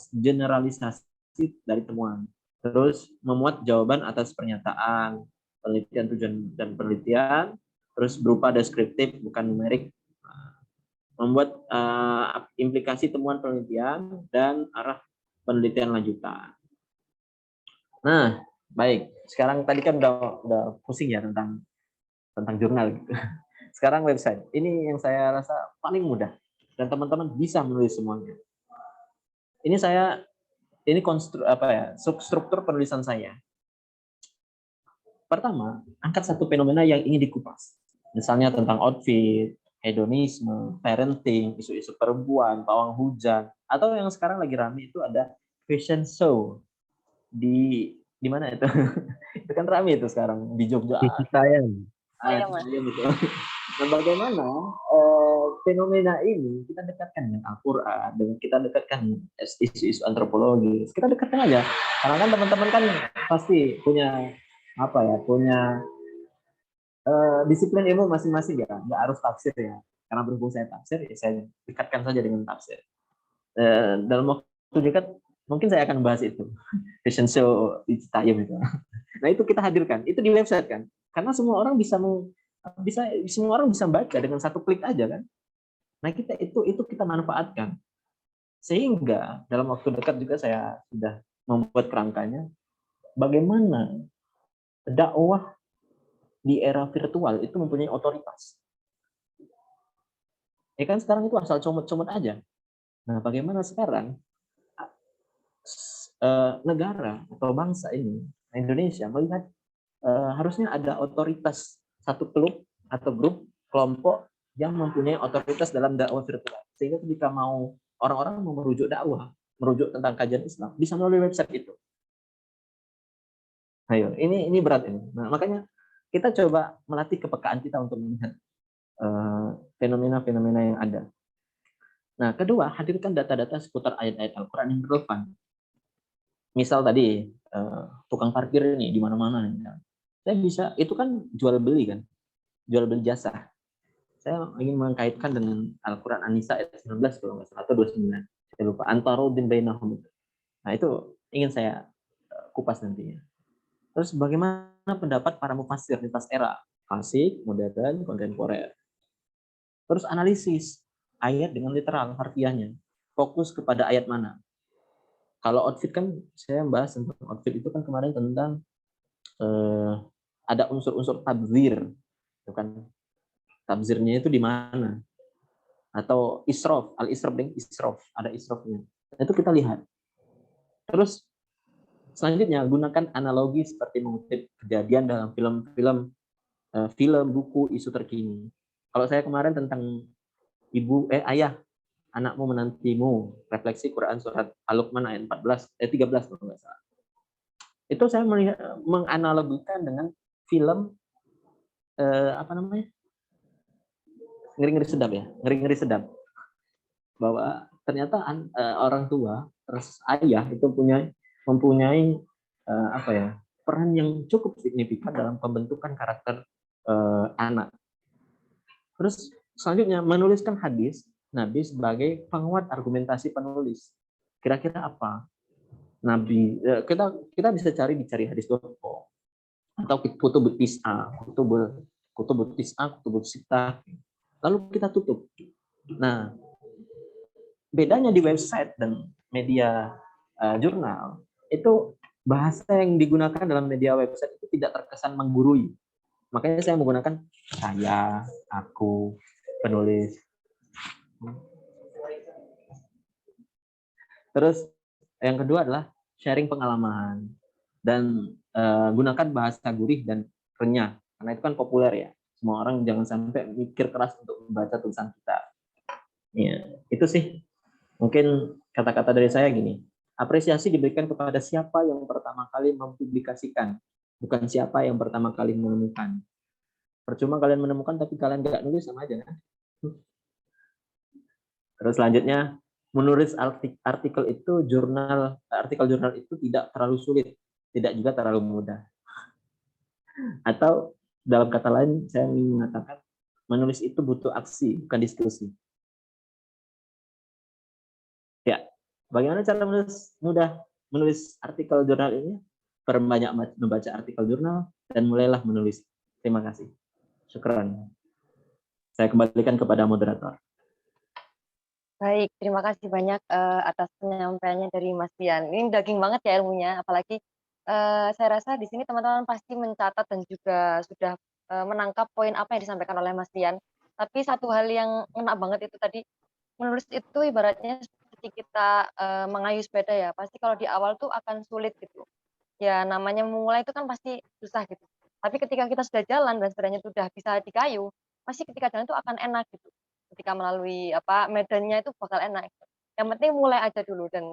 generalisasi dari temuan. Terus memuat jawaban atas pernyataan, penelitian tujuan dan penelitian, terus berupa deskriptif bukan numerik, membuat implikasi temuan penelitian dan arah penelitian lanjutan. Nah, baik. Sekarang tadi kan udah pusing ya tentang jurnal gitu. Sekarang website. Ini yang saya rasa paling mudah dan teman-teman bisa menulis semuanya. Ini struktur penulisan saya. Pertama, angkat satu fenomena yang ingin dikupas. Misalnya tentang outfit, hedonisme, parenting, isu-isu perempuan, pawang hujan, atau yang sekarang lagi rame itu ada fashion show di mana itu? Itu kan rame itu sekarang di Jogja. Gitu. Nah, bagaimana fenomena ini kita dekatkan dengan Al-Quran, dengan kita dekatkan isu-isu antropologi, kita dekatkan aja. Karena kan teman-teman kan pasti punya disiplin ilmu masing-masing ya, nggak harus tafsir ya. Karena berhubung saya tafsir, ya saya dekatkan saja dengan tafsir. Dalam waktu dekat mungkin saya akan bahas itu, fashion show di Citayam itu. Nah itu kita hadirkan, itu di website kan, karena semua orang semua orang bisa baca dengan satu klik aja kan. Nah itu kita manfaatkan, sehingga dalam waktu dekat juga saya sudah membuat kerangkanya bagaimana dakwah di era virtual itu mempunyai otoritas. Ya kan sekarang itu asal comot-comot aja. Nah bagaimana sekarang negara atau bangsa ini Indonesia melihat harusnya ada otoritas satu klub atau grup kelompok yang mempunyai otoritas dalam dakwah virtual, sehingga ketika mau orang-orang mau merujuk dakwah, merujuk tentang kajian Islam, bisa melalui website itu. Ayo, ini berat ini. Nah, makanya kita coba melatih kepekaan kita untuk melihat fenomena-fenomena yang ada. Nah, kedua, hadirkan data-data seputar ayat-ayat Al-Quran yang relevan. Misal tadi tukang parkir ini di mana-mana, saya bisa, itu kan jual beli kan, jual beli jasa. Saya ingin mengkaitkan dengan Al-Quran An-Nisa ayat 19 kalau nggak salah, atau 29. Saya lupa. Antarudin bainahum. Nah itu ingin saya kupas nantinya. Terus bagaimana pendapat para mufassir lintas era, klasik, modern, kontemporer. Terus analisis ayat dengan literal, harfiahnya. Fokus kepada ayat mana. Kalau outfit kan, saya membahas tentang outfit itu kan kemarin tentang ada unsur-unsur tabzir. Itu kan tabzirnya itu di mana? Atau israf, al-israf dengan israf, ada israfnya. Nah, itu kita lihat. Terus selanjutnya gunakan analogi seperti mengutip kejadian dalam film-film film, buku, isu terkini. Kalau saya kemarin tentang ayah, anakmu menantimu, refleksi Quran surat Al-Luqman ayat 13 kalau nggak salah. Itu saya menganalogikan dengan film apa namanya? Ngeri-ngeri sedap ya, ngeri-ngeri sedap. Bahwa ternyata orang tua, terus ayah itu mempunyai apa ya, peran yang cukup signifikan dalam pembentukan karakter anak. Terus selanjutnya menuliskan hadis Nabi sebagai penguat argumentasi penulis. Kira-kira apa? Nabi kita bisa dicari hadis.com atau kutubut tis'ah, kutubut sitah. Lalu kita tutup. Nah, bedanya di website dan media jurnal itu bahasa yang digunakan dalam media website itu tidak terkesan menggurui. Makanya saya menggunakan saya, aku, penulis. Terus yang kedua adalah sharing pengalaman dan gunakan bahasa gurih dan renyah karena itu kan populer ya. Semua orang jangan sampai mikir keras untuk membaca tulisan kita. Ya, itu sih mungkin kata-kata dari saya gini. Apresiasi diberikan kepada siapa yang pertama kali mempublikasikan, bukan siapa yang pertama kali menemukan. Percuma kalian menemukan tapi kalian nggak nulis, sama aja kan? Terus selanjutnya, menulis artikel jurnal itu tidak terlalu sulit, tidak juga terlalu mudah. Atau dalam kata lain saya ingin mengatakan menulis itu butuh aksi, bukan diskusi. Ya, bagaimana cara menulis artikel jurnal ini? Perbanyak membaca artikel jurnal dan mulailah menulis. Terima kasih. Syukran. Saya kembalikan kepada moderator. Baik, terima kasih banyak atas penyampaiannya dari Mas Dian. Ini daging banget ya ilmunya, apalagi saya rasa di sini teman-teman pasti mencatat dan juga sudah menangkap poin apa yang disampaikan oleh Mas Dian. Tapi satu hal yang ngena banget itu tadi, menulis itu ibaratnya seperti kita mengayuh sepeda ya. Pasti kalau di awal tuh akan sulit gitu. Ya namanya memulai itu kan pasti susah gitu. Tapi ketika kita sudah jalan dan sepedanya sudah bisa dikayu, pasti ketika jalan itu akan enak gitu. Ketika melalui medannya itu bakal enak. Yang penting mulai aja dulu dan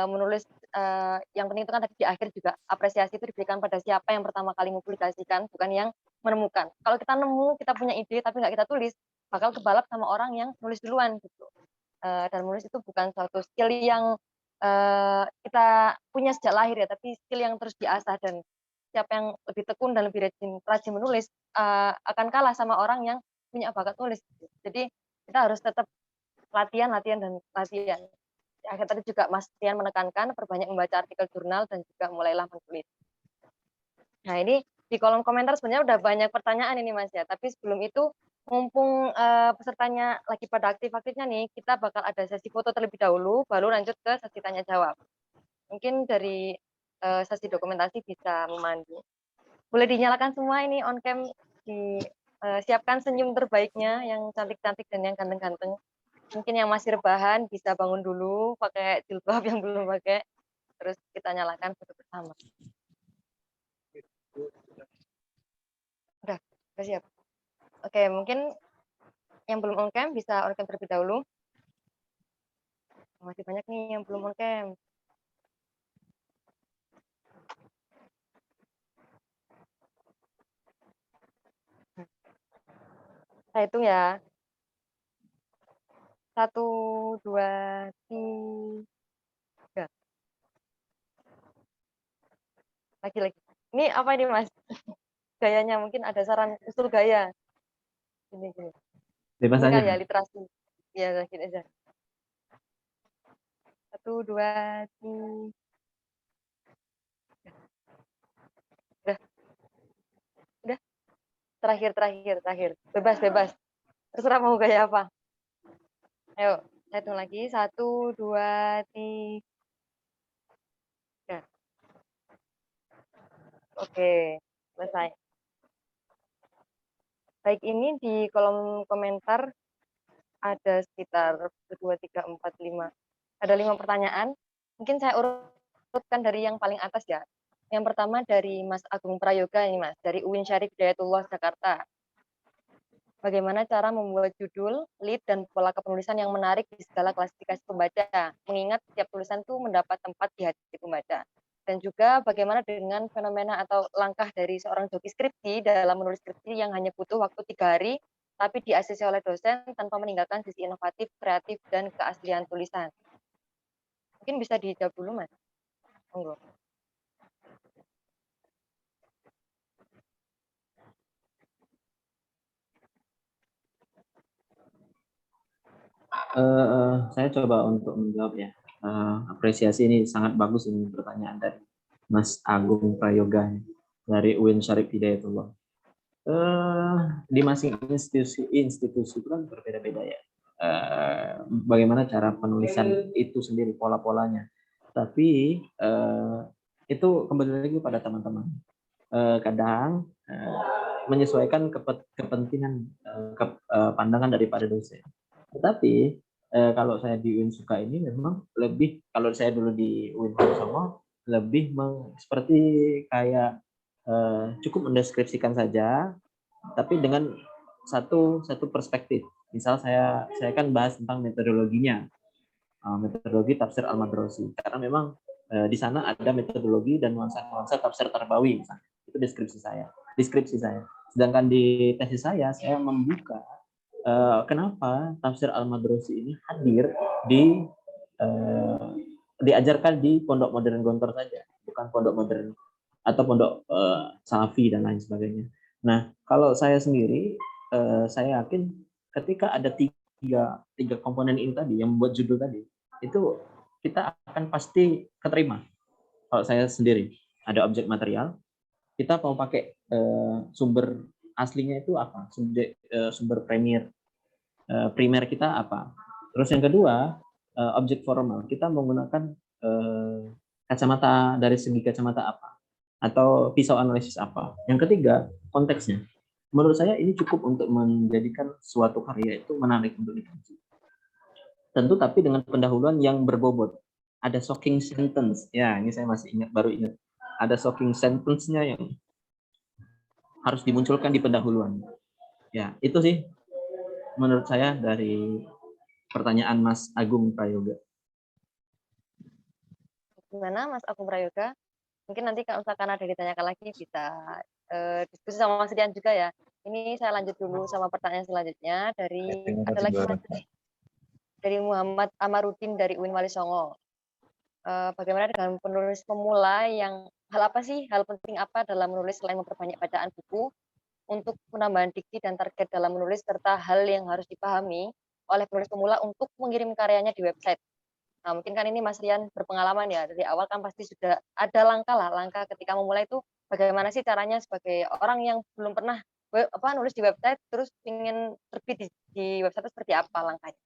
menulis yang penting itu kan tadi di akhir juga apresiasi itu diberikan pada siapa yang pertama kali mempublikasikan, bukan yang menemukan. Kalau kita nemu, kita punya ide tapi nggak kita tulis, bakal kebalap sama orang yang nulis duluan gitu. Dan menulis itu bukan suatu skill yang kita punya sejak lahir ya, tapi skill yang terus diasah dan siapa yang lebih tekun dan lebih rajin menulis akan kalah sama orang yang punya bakat tulis. Jadi kita harus tetap latihan dan latihan. Di akhir tadi juga Mas Tian menekankan perbanyak membaca artikel jurnal dan juga mulailah menulis. Nah ini di kolom komentar sebenarnya udah banyak pertanyaan ini Mas ya, tapi sebelum itu mumpung pesertanya lagi pada aktif-aktifnya nih, kita bakal ada sesi foto terlebih dahulu, baru lanjut ke sesi tanya jawab. Mungkin dari sesi dokumentasi bisa memandu. Boleh dinyalakan semua ini on cam, disiapkan senyum terbaiknya yang cantik-cantik dan yang ganteng-ganteng. Mungkin yang masih rebahan bisa bangun dulu pakai jilbab yang belum pakai, terus kita nyalakan foto bersama. Udah siap. Oke, mungkin yang belum on cam bisa on cam terlebih dahulu. Masih banyak nih yang belum on cam. Saya hitung ya. 1, 2, 3. Lagi. Ini apa ini Mas? Gayanya mungkin ada saran usul gaya. Gini. Bebas ini aja. Kan ya literasi. Ya gini aja. 1, 2, 3. Udah. Terakhir. Bebas. Terserah mau gaya apa. Ayo, saya hitung lagi. 1, 2, 3. Oke, selesai. Baik, ini di kolom komentar ada sekitar 2, 3, 4, 5. Ada 5 pertanyaan. Mungkin saya urutkan dari yang paling atas ya. Yang pertama dari Mas Agung Prayoga ini Mas, dari UIN Syarif Hidayatullah Jakarta. Bagaimana cara membuat judul, lead, dan pola kepenulisan yang menarik di segala klasifikasi pembaca, mengingat setiap tulisan itu mendapat tempat di hati pembaca. Dan juga bagaimana dengan fenomena atau langkah dari seorang joki skripsi dalam menulis skripsi yang hanya butuh waktu 3 hari, tapi di-ACC oleh dosen tanpa meninggalkan sisi inovatif, kreatif, dan keaslian tulisan. Mungkin bisa dijawab dulu Mas. Monggo. Saya coba untuk menjawab ya. Apresiasi, ini sangat bagus ini pertanyaan dari Mas Agung Prayoga dari UIN Syarif Hidayatullah. Di masing institusi itu kan berbeda-beda ya. Bagaimana cara penulisan itu sendiri, pola-polanya. Tapi itu kembali lagi pada teman-teman. Kadang menyesuaikan kepentingan pandangan daripada dosen. Tetapi kalau saya di UIN Suka ini memang lebih, kalau saya dulu di UIN Songo lebih seperti kayak cukup mendeskripsikan saja, tapi dengan satu perspektif. Misal saya kan bahas tentang metodologinya, metodologi tafsir Al-Madrasi, karena memang di sana ada metodologi dan nuansa-nuansa tafsir Tarbawi, misalnya. Itu deskripsi saya. Sedangkan di tesis saya membuka kenapa tafsir Al-Madrasi ini hadir diajarkan di pondok modern Gontor saja, bukan pondok modern atau pondok Salafi dan lain sebagainya. Nah, kalau saya sendiri, saya yakin ketika ada tiga komponen ini tadi yang membuat judul tadi, itu kita akan pasti keterima. Kalau saya sendiri, ada objek material, kita mau pakai sumber aslinya itu apa, sumber primer kita apa. Terus yang kedua, objek formal, kita menggunakan kacamata, dari segi kacamata apa, atau pisau analisis apa. Yang ketiga, konteksnya. Menurut saya ini cukup untuk menjadikan suatu karya itu menarik untuk dikaji. Tentu tapi dengan pendahuluan yang berbobot. Ada shocking sentence. Ya, ini saya masih baru ingat. Ada shocking sentence-nya yang harus dimunculkan di pendahuluan. Ya, itu sih menurut saya dari pertanyaan Mas Agung Prayoga. Gimana Mas Agung Prayoga? Mungkin nanti kalau misalkan ada ditanyakan lagi bisa diskusi sama Mas Rian juga ya. Ini saya lanjut dulu sama pertanyaan selanjutnya dari ada lagi Mas dari Muhammad Amarudin dari UIN Wali Songo. Bagaimana dengan penulis pemula yang hal penting apa dalam menulis selain memperbanyak bacaan buku untuk penambahan diksi dan target dalam menulis, serta hal yang harus dipahami oleh penulis pemula untuk mengirim karyanya di website. Nah, mungkin kan ini Mas Rian berpengalaman ya, dari awal kan pasti sudah ada langkah ketika memulai itu bagaimana sih caranya sebagai orang yang belum pernah nulis di website terus ingin terbit di website itu seperti apa langkahnya?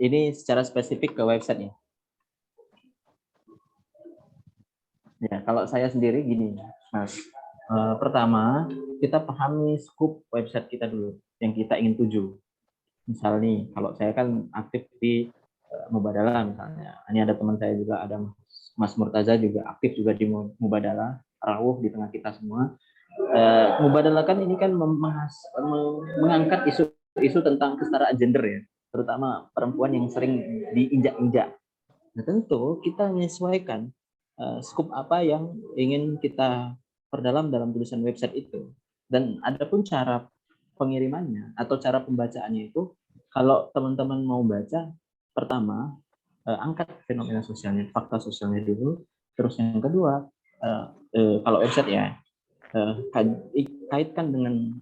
Ini secara spesifik ke website-nya. Ya, kalau saya sendiri gini, Mas. Pertama, kita pahami skop website kita dulu yang kita ingin tuju. Misal nih, kalau saya kan aktif di Mubadalah misalnya. Ini ada teman saya juga, ada Mas Murtaza juga aktif juga di Mubadalah, rawuh di tengah kita semua. Mubadalah kan ini kan mengangkat isu tentang kesetaraan gender ya, terutama perempuan yang sering diinjak-injak. Nah, tentu kita menyesuaikan skop apa yang ingin kita perdalam dalam tulisan website itu. Dan adapun cara pengirimannya atau cara pembacaannya itu, kalau teman-teman mau baca, pertama angkat fenomena sosialnya, fakta sosialnya dulu. Terus yang kedua, kalau website ya, kaitkan dengan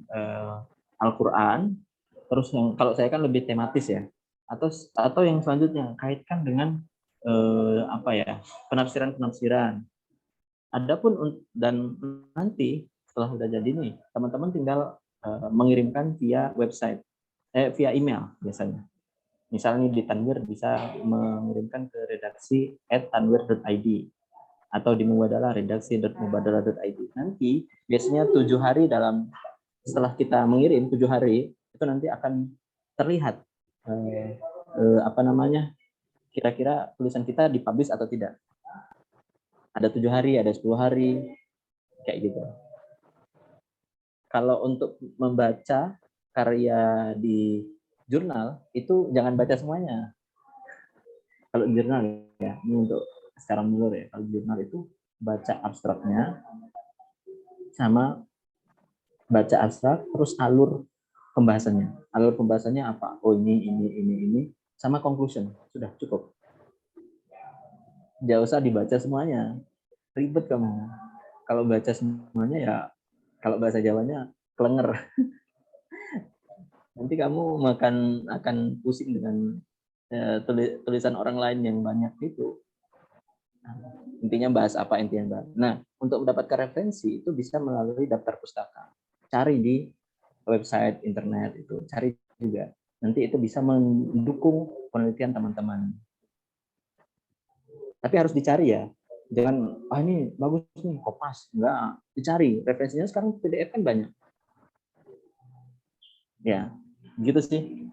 Al-Quran. Terus yang kalau saya kan lebih tematis ya, atau yang selanjutnya kaitkan dengan penafsiran. Adapun dan nanti setelah udah jadi nih, teman-teman tinggal mengirimkan via website, via email biasanya. Misalnya di Tanwir bisa mengirimkan ke redaksi @tanwir.id atau di Mubadalah redaksi.mubadalah.id. Nanti biasanya 7 hari setelah kita mengirim 7 hari itu nanti akan terlihat kira-kira tulisan kita dipublish atau tidak. Ada 7 hari, ada 10 hari, kayak gitu. Kalau untuk membaca karya di jurnal, itu jangan baca semuanya. Kalau jurnal ya, ini untuk secara menurut ya, kalau jurnal itu baca abstraknya, sama baca abstrak, terus alur pembahasannya. Alur pembahasannya apa? Oh ini, sama conclusion. Sudah cukup. Nggak usah dibaca semuanya. Ribet kamu. Kalau baca semuanya ya, kalau bahasa Jawanya, kelenger. Nanti kamu akan pusing dengan tulisan orang lain yang banyak itu. Intinya bahas apa intinya bahas. Nah, untuk mendapatkan referensi itu bisa melalui daftar pustaka. Cari di website internet itu, cari juga. Nanti itu bisa mendukung penelitian teman-teman. Tapi harus dicari ya. Jangan, ini bagus nih, kopas. Enggak, dicari. Referensinya sekarang PDF kan banyak. Ya, gitu sih.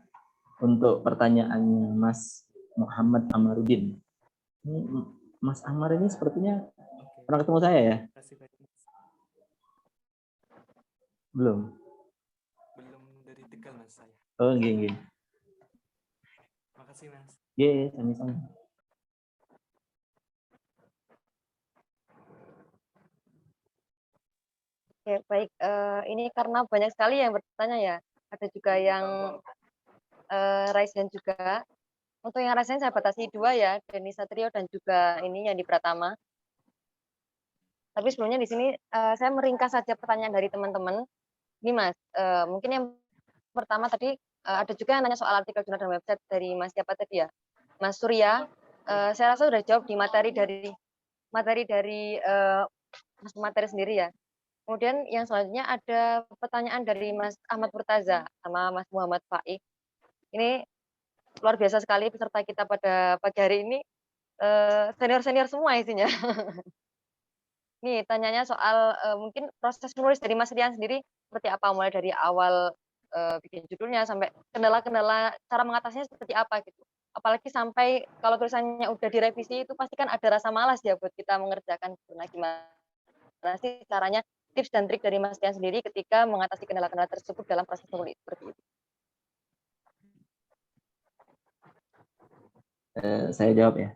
Untuk pertanyaannya Mas Muhammad Amarudin. Mas Amar ini sepertinya pernah ketemu saya ya? Belum. Belum dari Tegal Mas saya. Oh, gini. Makasih Mas. Iya, sama-sama. Oke, baik. Ini karena banyak sekali yang bertanya ya. Ada juga yang raise hand juga. Untuk yang raise hand saya batasi 2 ya, Denny Satrio dan juga ini Yandi Pratama. Tapi sebelumnya di sini saya meringkas saja pertanyaan dari teman-teman. Ini Mas, mungkin yang pertama tadi ada juga yang nanya soal artikel jurnal dan website dari Mas siapa tadi ya? Mas Surya. Saya rasa sudah jawab di materi dari materi sendiri ya. Kemudian yang selanjutnya ada pertanyaan dari Mas Ahmad Murtaza sama Mas Muhammad Faik. Ini luar biasa sekali peserta kita pada pagi hari ini, senior-senior semua isinya. Nih tanyanya soal mungkin proses menulis dari Mas Rian sendiri seperti apa, mulai dari awal bikin judulnya sampai kendala-kendala cara mengatasinya seperti apa gitu. Apalagi sampai kalau tulisannya udah direvisi itu pasti kan ada rasa malas ya buat kita mengerjakan. Nah, gimana sih caranya, tips dan trik dari Mas Rian sendiri ketika mengatasi kendala-kendala tersebut dalam proses menulis seperti itu? Saya jawab ya.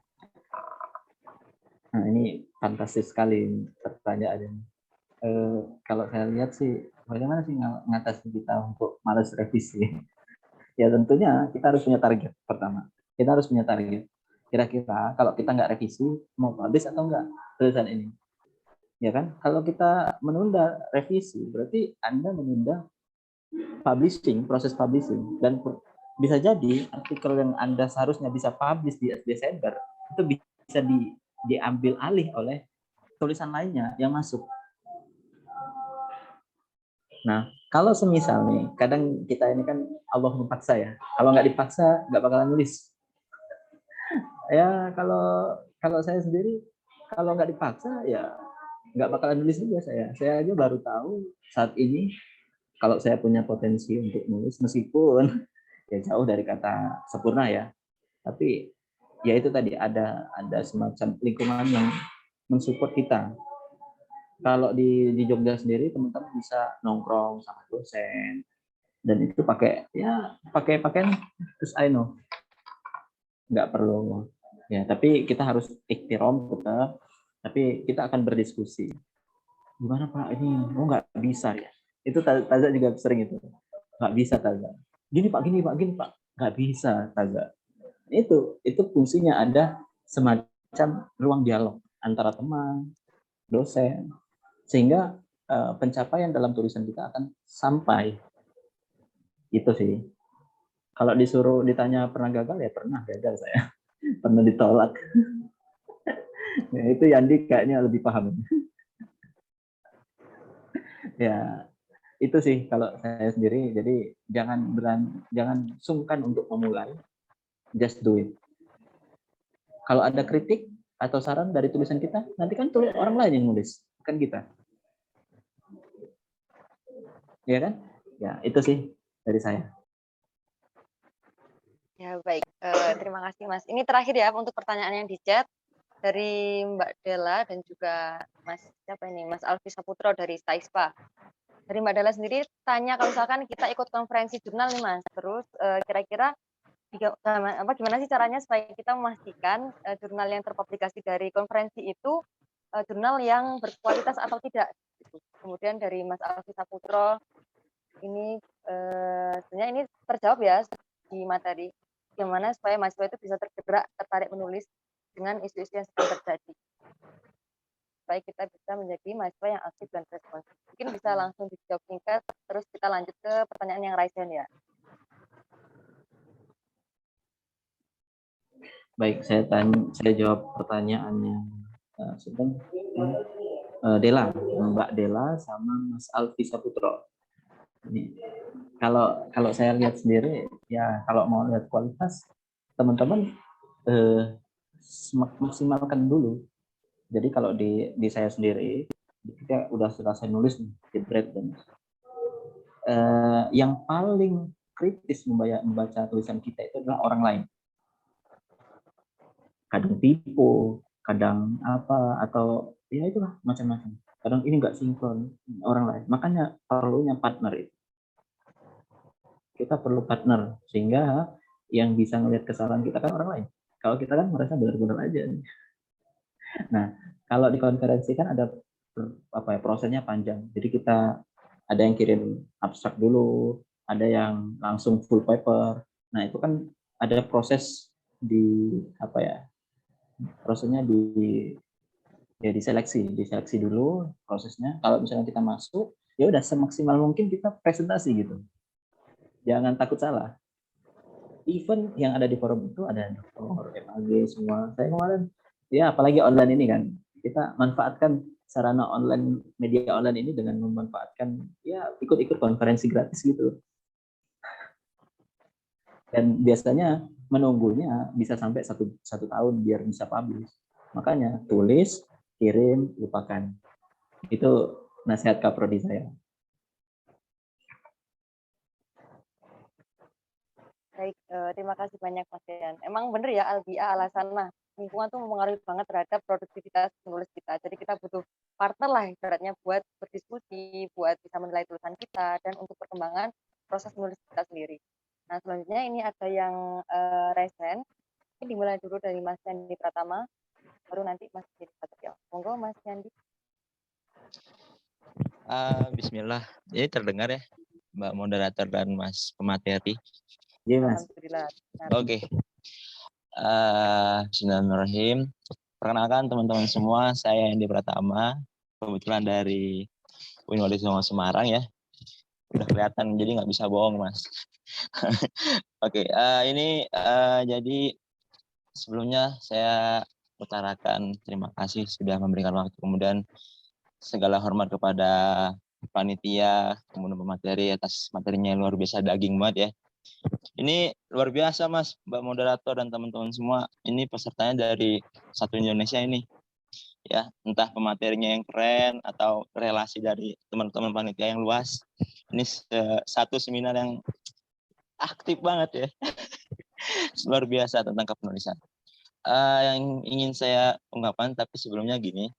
Nah, ini fantastis sekali pertanyaannya. Kalau saya lihat sih, bagaimana sih ngatasi kita untuk malas revisi? Ya tentunya kita harus punya target pertama. Kita harus punya target. Kira-kira kalau kita nggak revisi, mau habis atau enggak tulisan ini? Ya kan? Kalau kita menunda revisi, berarti Anda menunda publishing, proses publishing. Dan bisa jadi artikel yang Anda seharusnya bisa publish di Desember, itu bisa diambil alih oleh tulisan lainnya yang masuk. Nah, kalau semisal nih, kadang kita ini kan Allah memaksa ya. Kalau nggak dipaksa, nggak bakalan nulis. Ya, kalau saya sendiri, kalau nggak dipaksa, ya nggak bakalan nulis juga saya. Saya aja baru tahu saat ini, kalau saya punya potensi untuk nulis, meskipun ya jauh dari kata sempurna ya. Tapi ya itu tadi, ada semacam lingkungan yang mensupport kita. Kalau di Jogja sendiri teman-teman bisa nongkrong sama dosen dan itu pakai pakaian terus nggak perlu ya, tapi kita harus ikhtirom tetap, tapi kita akan berdiskusi gimana Pak ini, nggak bisa ya, itu Taza juga sering itu, nggak bisa Taza, gini Pak nggak bisa Taza. Itu fungsinya ada semacam ruang dialog antara teman, dosen, sehingga pencapaian dalam tulisan kita akan sampai. Itu sih. Kalau disuruh ditanya pernah gagal, ya pernah gagal saya. Pernah ditolak. Ya, itu Yandi kayaknya lebih paham. Ya, itu sih kalau saya sendiri. Jadi jangan sungkan untuk memulai. Just do it. Kalau ada kritik atau saran dari tulisan kita, nanti kan orang lain yang nulis, bukan kita. Ya kan? Ya, itu sih dari saya. Ya baik, terima kasih Mas. Ini terakhir ya untuk pertanyaan yang di chat. dari Mbak Della dan juga Mas siapa ini Mas Alfi Saputro dari Saispa. Dari Mbak Della sendiri tanya kalau misalkan kita ikut konferensi jurnal nih Mas, terus kira-kira gimana sih caranya supaya kita memastikan jurnal yang terpublikasi dari konferensi itu jurnal yang berkualitas atau tidak? Kemudian dari Mas Alfi Saputro ini sebenarnya ini terjawab ya di materi. Gimana supaya mahasiswa itu bisa tergerak, tertarik menulis dengan isu-isu yang sedang terjadi. Supaya kita bisa menjadi mahasiswa yang aktif dan responsif. Mungkin bisa langsung dijawab singkat, terus kita lanjut ke pertanyaan yang raisen ya. Baik, saya jawab pertanyaannya. Dela, Mbak Dela sama Mas Alfi Saputro. Ini, kalau saya lihat sendiri, ya kalau mau lihat kualitas, teman-teman maksimalkan dulu. Jadi kalau di saya sendiri, kita udah selesai nulis di breakdown. Yang paling kritis membaca tulisan kita itu adalah orang lain. Kadang tipu, kadang apa, atau ya itulah macam-macam. Kadang ini nggak sinkron orang lain. Makanya perlunya partner itu. Kita perlu partner sehingga yang bisa ngelihat kesalahan kita kan orang lain. Kalau kita kan merasa benar-benar aja. Nah, kalau di konferensi kan ada prosesnya panjang. Jadi kita ada yang kirim abstrak dulu, ada yang langsung full paper. Nah, itu kan ada proses prosesnya diseleksi dulu prosesnya. Kalau misalnya kita masuk, ya udah semaksimal mungkin kita presentasi gitu. Jangan takut salah. Event yang ada di forum itu ada dokter, MAG semua. Saya kemarin, ya apalagi online ini kan, kita manfaatkan sarana online, media online ini dengan memanfaatkan ya ikut-ikut konferensi gratis gitu. Dan biasanya menunggunya bisa sampai satu tahun biar bisa publish. Makanya tulis, kirim, lupakan. Itu nasihat kaprodi saya. Baik, terima kasih banyak Mas Dean. Emang bener ya Albia alasan lingkungan tuh mempengaruhi banget terhadap produktivitas penulis kita. Jadi kita butuh partner lah ibaratnya buat berdiskusi, buat bisa menilai tulisan kita, dan untuk perkembangan proses menulis kita sendiri. Nah selanjutnya ini ada yang resen. Ini dimulai dulu dari Mas Yandi Pratama, baru nanti Mas Yandi Satrio. Monggo Mas Yandi. Bismillah. Jadi terdengar ya Mbak moderator dan Mas pemateri. Iya Mas. Alhamdulillah. Oke. Bismillahirrahmanirrahim. Perkenalkan teman-teman semua, saya Yandi Pratama, kebetulan dari UIN Wadisongo Semarang ya. Udah kelihatan, jadi nggak bisa bohong Mas. Oke, ini jadi sebelumnya saya utarakan terima kasih sudah memberikan waktu, kemudian segala hormat kepada panitia, kemudian pemateri atas materinya yang luar biasa, daging banget ya. Ini luar biasa Mas, Mbak moderator dan teman-teman semua. Ini pesertanya dari satu Indonesia ini. Ya, entah pematerinya yang keren atau relasi dari teman-teman panitia yang luas. Ini satu seminar yang aktif banget ya. Luar biasa tentang kepenulisan. Yang ingin saya ungkapkan, tapi sebelumnya gini.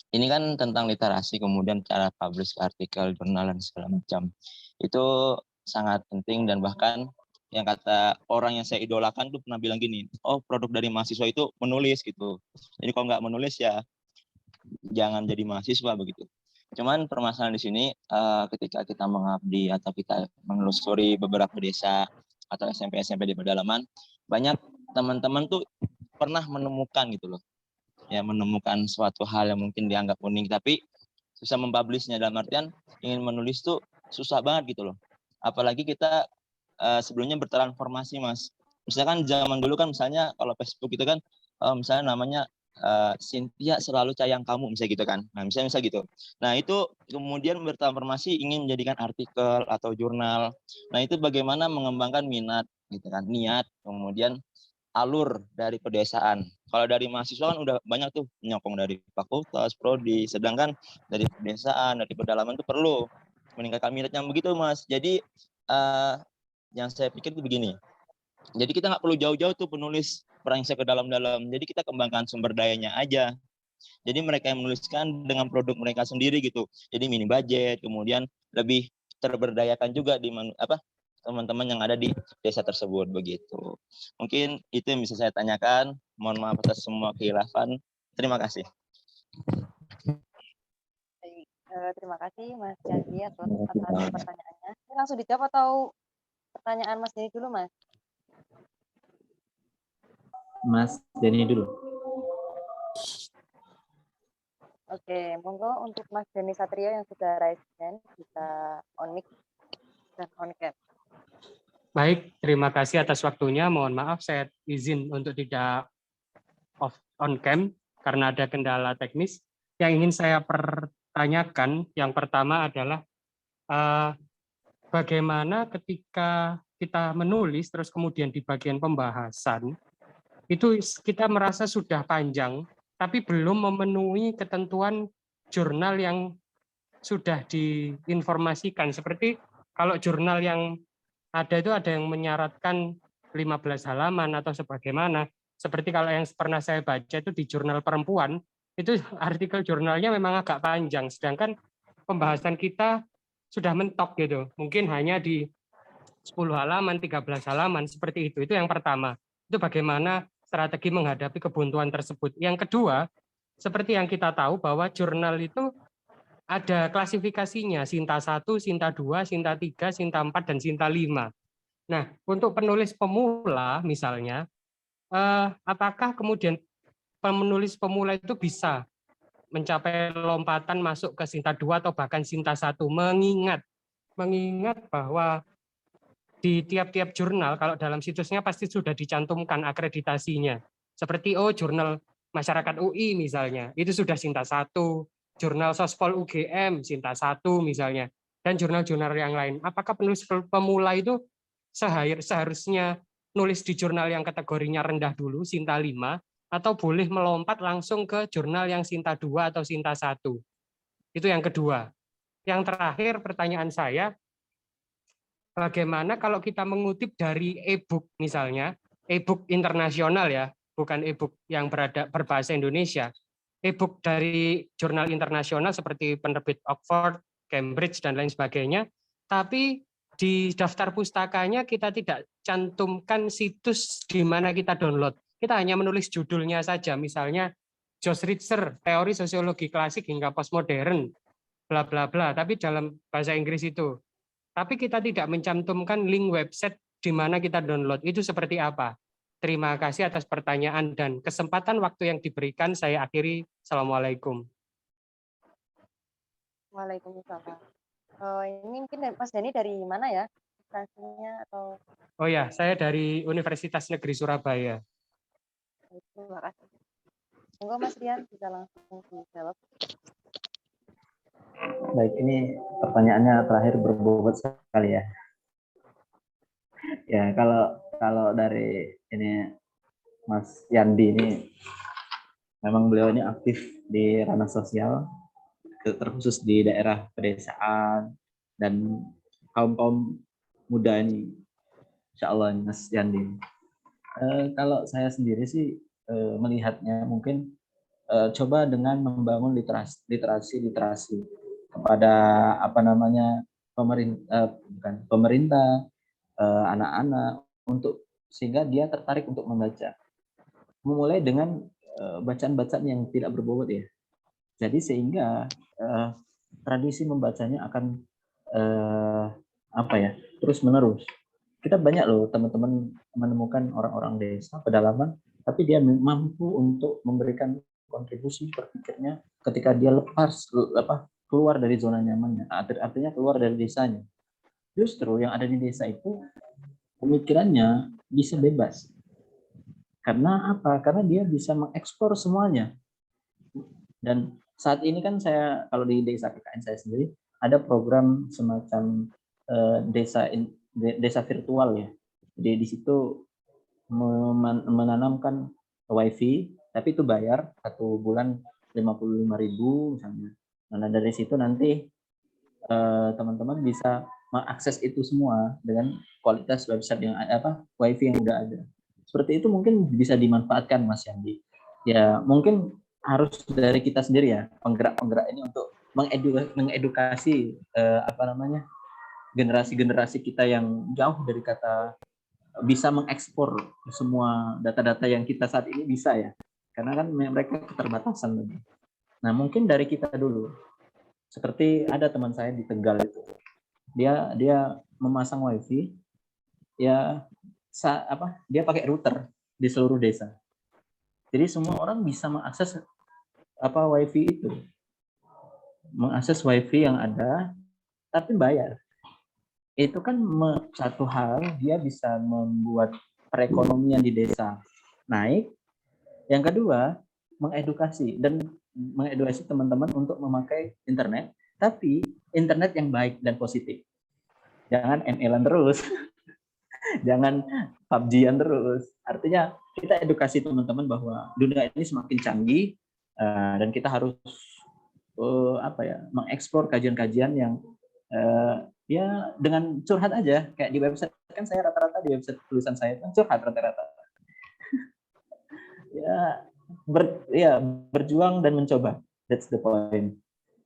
Ini kan tentang literasi, kemudian cara publish artikel, jurnal, dan segala macam. Itu sangat penting, dan bahkan yang kata orang yang saya idolakan tuh pernah bilang gini, oh produk dari mahasiswa itu menulis gitu. Jadi kalau nggak menulis ya jangan jadi mahasiswa begitu. Cuman permasalahan di sini ketika kita mengabdi atau kita menelusuri beberapa desa atau SMP-SMP di pedalaman, banyak teman-teman tuh pernah menemukan gitu loh. Ya menemukan suatu hal yang mungkin dianggap unik tapi susah mempublishnya, dalam artian ingin menulis tuh susah banget gitu loh. Apalagi kita sebelumnya bertransformasi Mas. Misalkan zaman dulu kan misalnya kalau Facebook itu kan misalnya namanya Cynthia selalu sayang kamu misalnya gitu kan. Nah, misalnya gitu. Nah, itu kemudian bertransformasi ingin menjadikan artikel atau jurnal. Nah, itu bagaimana mengembangkan minat gitu kan, niat, kemudian alur dari pedesaan. Kalau dari mahasiswa kan udah banyak tuh nyokong dari fakultas, prodi, sedangkan dari pedesaan, dari pedalaman tuh perlu meningkatkan minat yang begitu Mas. Jadi yang saya pikir itu begini, Jadi kita nggak perlu jauh-jauh tuh penulis merangsek ke dalam-dalam. Jadi kita kembangkan sumber dayanya aja. Jadi mereka yang menuliskan dengan produk mereka sendiri gitu. Jadi mini budget, kemudian lebih terberdayakan juga di teman-teman yang ada di desa tersebut begitu. Mungkin itu yang bisa saya tanyakan. Mohon maaf atas semua khilafan. Terima kasih. Baik, terima kasih Mas Yandi atas pertanyaannya. Ini langsung dijawab atau pertanyaan Mas Denny dulu, Mas? Mas Denny dulu. Oke, monggo untuk Mas Denny Satrio yang sudah raise hand, bisa on mic dan on cam. Baik, terima kasih atas waktunya. Mohon maaf saya izin untuk tidak off on cam karena ada kendala teknis. Yang ingin saya pertanyakan yang pertama adalah bagaimana ketika kita menulis terus kemudian di bagian pembahasan itu kita merasa sudah panjang tapi belum memenuhi ketentuan jurnal yang sudah diinformasikan. Seperti kalau jurnal yang ada itu ada yang menyaratkan 15 halaman atau sebagaimana. Seperti kalau yang pernah saya baca itu di jurnal perempuan, itu artikel jurnalnya memang agak panjang. Sedangkan pembahasan kita sudah mentok gitu. Mungkin hanya di 10 halaman, 13 halaman, seperti itu. Itu yang pertama. Itu bagaimana strategi menghadapi kebuntuan tersebut. Yang kedua, seperti yang kita tahu bahwa jurnal itu ada klasifikasinya, Sinta 1, Sinta 2, Sinta 3, Sinta 4, dan Sinta 5. Nah, untuk penulis pemula misalnya, apakah kemudian penulis pemula itu bisa mencapai lompatan masuk ke Sinta 2 atau bahkan Sinta 1, mengingat bahwa di tiap-tiap jurnal, kalau dalam situsnya pasti sudah dicantumkan akreditasinya. Seperti jurnal masyarakat UI misalnya, itu sudah Sinta 1, jurnal Sospol UGM, Sinta 1 misalnya, dan jurnal-jurnal yang lain. Apakah penulis pemula itu seharusnya nulis di jurnal yang kategorinya rendah dulu, Sinta 5, atau boleh melompat langsung ke jurnal yang Sinta 2 atau Sinta 1? Itu yang kedua. Yang terakhir pertanyaan saya, bagaimana kalau kita mengutip dari e-book misalnya, e-book internasional ya, bukan e-book yang berbahasa Indonesia, e-book dari jurnal internasional seperti penerbit Oxford, Cambridge, dan lain sebagainya, tapi di daftar pustakanya kita tidak cantumkan situs di mana kita download. Kita hanya menulis judulnya saja, misalnya Josh Ritzer, Teori Sosiologi Klasik hingga Postmodern, bla bla bla, tapi dalam bahasa Inggris itu. Tapi kita tidak mencantumkan link website di mana kita download. Itu seperti apa? Terima kasih atas pertanyaan dan kesempatan waktu yang diberikan. Saya akhiri. Assalamualaikum. Waalaikumsalam. Ini mungkin Mas Denny dari mana ya? Instansinya atau? Oh ya, saya dari Universitas Negeri Surabaya. Terima kasih. Monggo Mas Rian bisa langsung dijawab. Baik, ini pertanyaannya terakhir berbobot sekali ya. Ya, kalau dari ini Mas Yandi ini memang beliau ini aktif di ranah sosial, terkhusus di daerah pedesaan dan kaum muda ini, insya Allah Mas Yandi. Kalau saya sendiri sih melihatnya mungkin coba dengan membangun literasi kepada pemerintah, anak-anak untuk sehingga dia tertarik untuk membaca. Memulai dengan bacaan-bacaan yang tidak berbobot ya. Jadi sehingga tradisi membacanya akan terus menerus. Kita banyak loh teman-teman menemukan orang-orang desa pedalaman, tapi dia mampu untuk memberikan kontribusi berpikirnya ketika dia keluar dari zona nyamannya, artinya keluar dari desanya. Justru yang ada di desa itu pemikirannya bisa bebas. Karena apa? Karena dia bisa mengeksplor semuanya. Dan saat ini kan saya, kalau di desa PKN saya sendiri, ada program semacam desa virtual ya. Jadi di situ menanamkan wifi, tapi itu bayar 1 bulan 55.000 misalnya. Nah dari situ nanti teman-teman bisa mengakses itu semua dengan kualitas website yang wifi yang udah ada. Seperti itu mungkin bisa dimanfaatkan Mas Yandi. Ya mungkin harus dari kita sendiri ya, penggerak-penggerak ini untuk mengedukasi generasi-generasi kita yang jauh dari kata bisa mengekspor semua data-data yang kita saat ini bisa ya, karena kan mereka keterbatasan lagi. Nah mungkin dari kita dulu, seperti ada teman saya di Tegal itu, dia memasang wifi, ya dia pakai router di seluruh desa, jadi semua orang bisa mengakses wifi itu, mengakses wifi yang ada tapi bayar. Itu kan satu hal, dia bisa membuat perekonomian di desa naik. Yang kedua, mengedukasi teman-teman untuk memakai internet, tapi internet yang baik dan positif. Jangan ML-an terus, jangan PUBG-an terus. Artinya kita edukasi teman-teman bahwa dunia ini semakin canggih, dan kita harus mengeksplor kajian-kajian yang ya dengan curhat aja, kayak di website kan saya rata-rata di website tulisan saya kan curhat rata-rata. Berjuang dan mencoba, that's the point.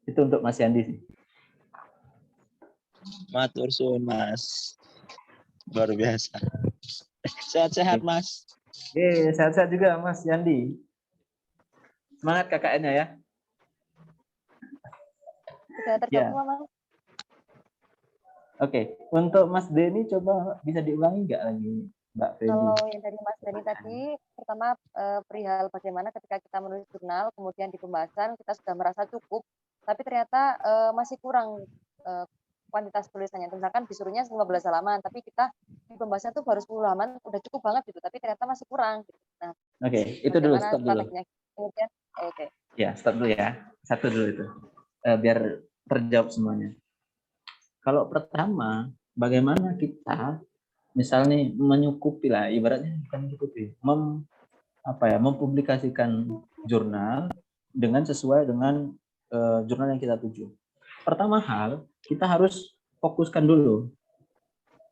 Itu untuk Mas Yandi sih. Matur suwun Mas, luar biasa. Sehat-sehat Mas. Sehat-sehat juga Mas Yandi. Semangat KKN-nya ya. Sudah terjawab Mas. Oke, untuk Mas Denny coba bisa diulangi nggak lagi, Mbak Feby? Kalau yang dari Mas Denny tadi, pertama perihal bagaimana ketika kita menulis jurnal, kemudian di pembahasan kita sudah merasa cukup, tapi ternyata masih kurang kuantitas tulisannya. Misalkan disuruhnya 15 halaman, tapi kita di pembahasan tuh baru 10 halaman, udah cukup banget gitu, tapi ternyata masih kurang. Gitu. Nah, itu dulu, stop dulu. Kemudian, Ya, stop dulu ya. Satu dulu itu, biar terjawab semuanya. Kalau pertama, bagaimana kita misalnya menyukupi lah, ibaratnya bukan menyukupi, mempublikasikan jurnal dengan sesuai dengan jurnal yang kita tuju. Pertama hal, kita harus fokuskan dulu.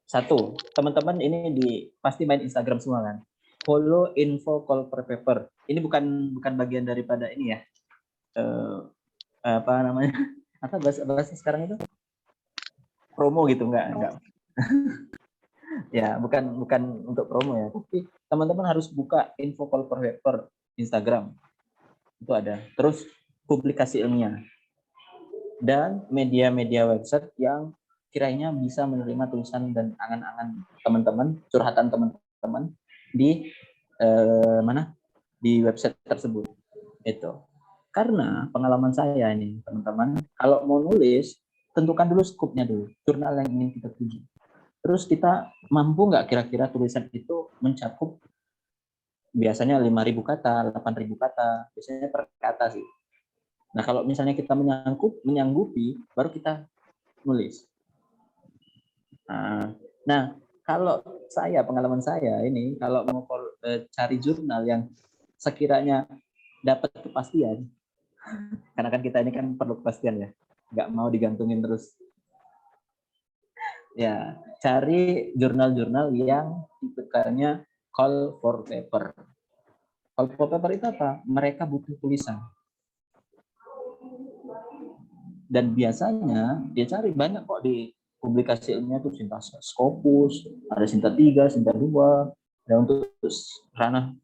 Satu, teman-teman ini pasti main Instagram semua kan. Follow info call per paper. Ini bukan bagian daripada ini ya. Apa bahasa sekarang itu? Promo gitu, enggak. Ya, bukan untuk promo ya, tapi teman-teman harus buka info call per paper Instagram. Itu ada. Terus publikasi ilmiah. Dan media-media website yang kiranya bisa menerima tulisan dan angan-angan teman-teman, curhatan teman-teman di di website tersebut. Itu. Karena pengalaman saya ini, teman-teman, kalau mau nulis, tentukan dulu skupnya dulu, jurnal yang ingin kita tuju. Terus kita mampu nggak kira-kira tulisan itu mencakup biasanya 5.000 kata, 8.000 kata, biasanya per kata sih. Nah, kalau misalnya kita menyanggupi, baru kita nulis. Nah, kalau pengalaman saya ini, kalau mau cari jurnal yang sekiranya dapat kepastian, karena kan kita ini kan perlu kepastian ya, nggak mau digantungin terus. Ya, cari jurnal-jurnal yang tipikalnya call for paper. Call for paper itu apa? Mereka butuh tulisan. Dan biasanya dia cari banyak kok di publikasi ilmiah tuh Sinta Scopus, ada Sinta 3, Sinta 2. Dan untuk ranah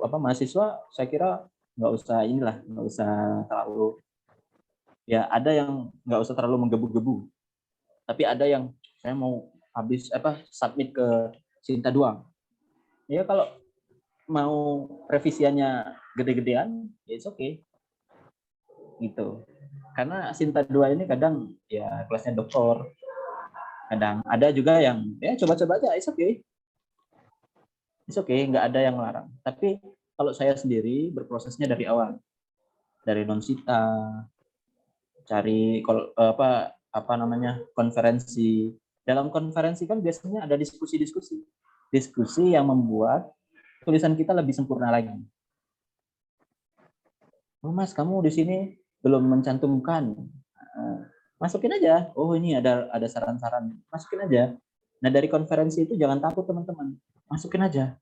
mahasiswa saya kira nggak usah terlalu, ya ada yang nggak usah terlalu menggebu-gebu. Tapi ada yang saya mau submit ke Sinta 2. Ya kalau mau revisiannya gede-gedean, ya it's okay. Gitu. Karena Sinta 2 ini kadang ya kelasnya doktor. Kadang ada juga yang ya coba-coba aja, it's okay. It's okay, nggak ada yang melarang. Tapi kalau saya sendiri berprosesnya dari awal. Dari non-Sita, cari konferensi. Dalam konferensi kan biasanya ada diskusi-diskusi. Diskusi yang membuat tulisan kita lebih sempurna lagi. Oh Mas, kamu di sini belum mencantumkan masukin aja. Oh ini ada saran-saran, masukin aja. Nah dari konferensi itu jangan takut teman-teman, masukin aja.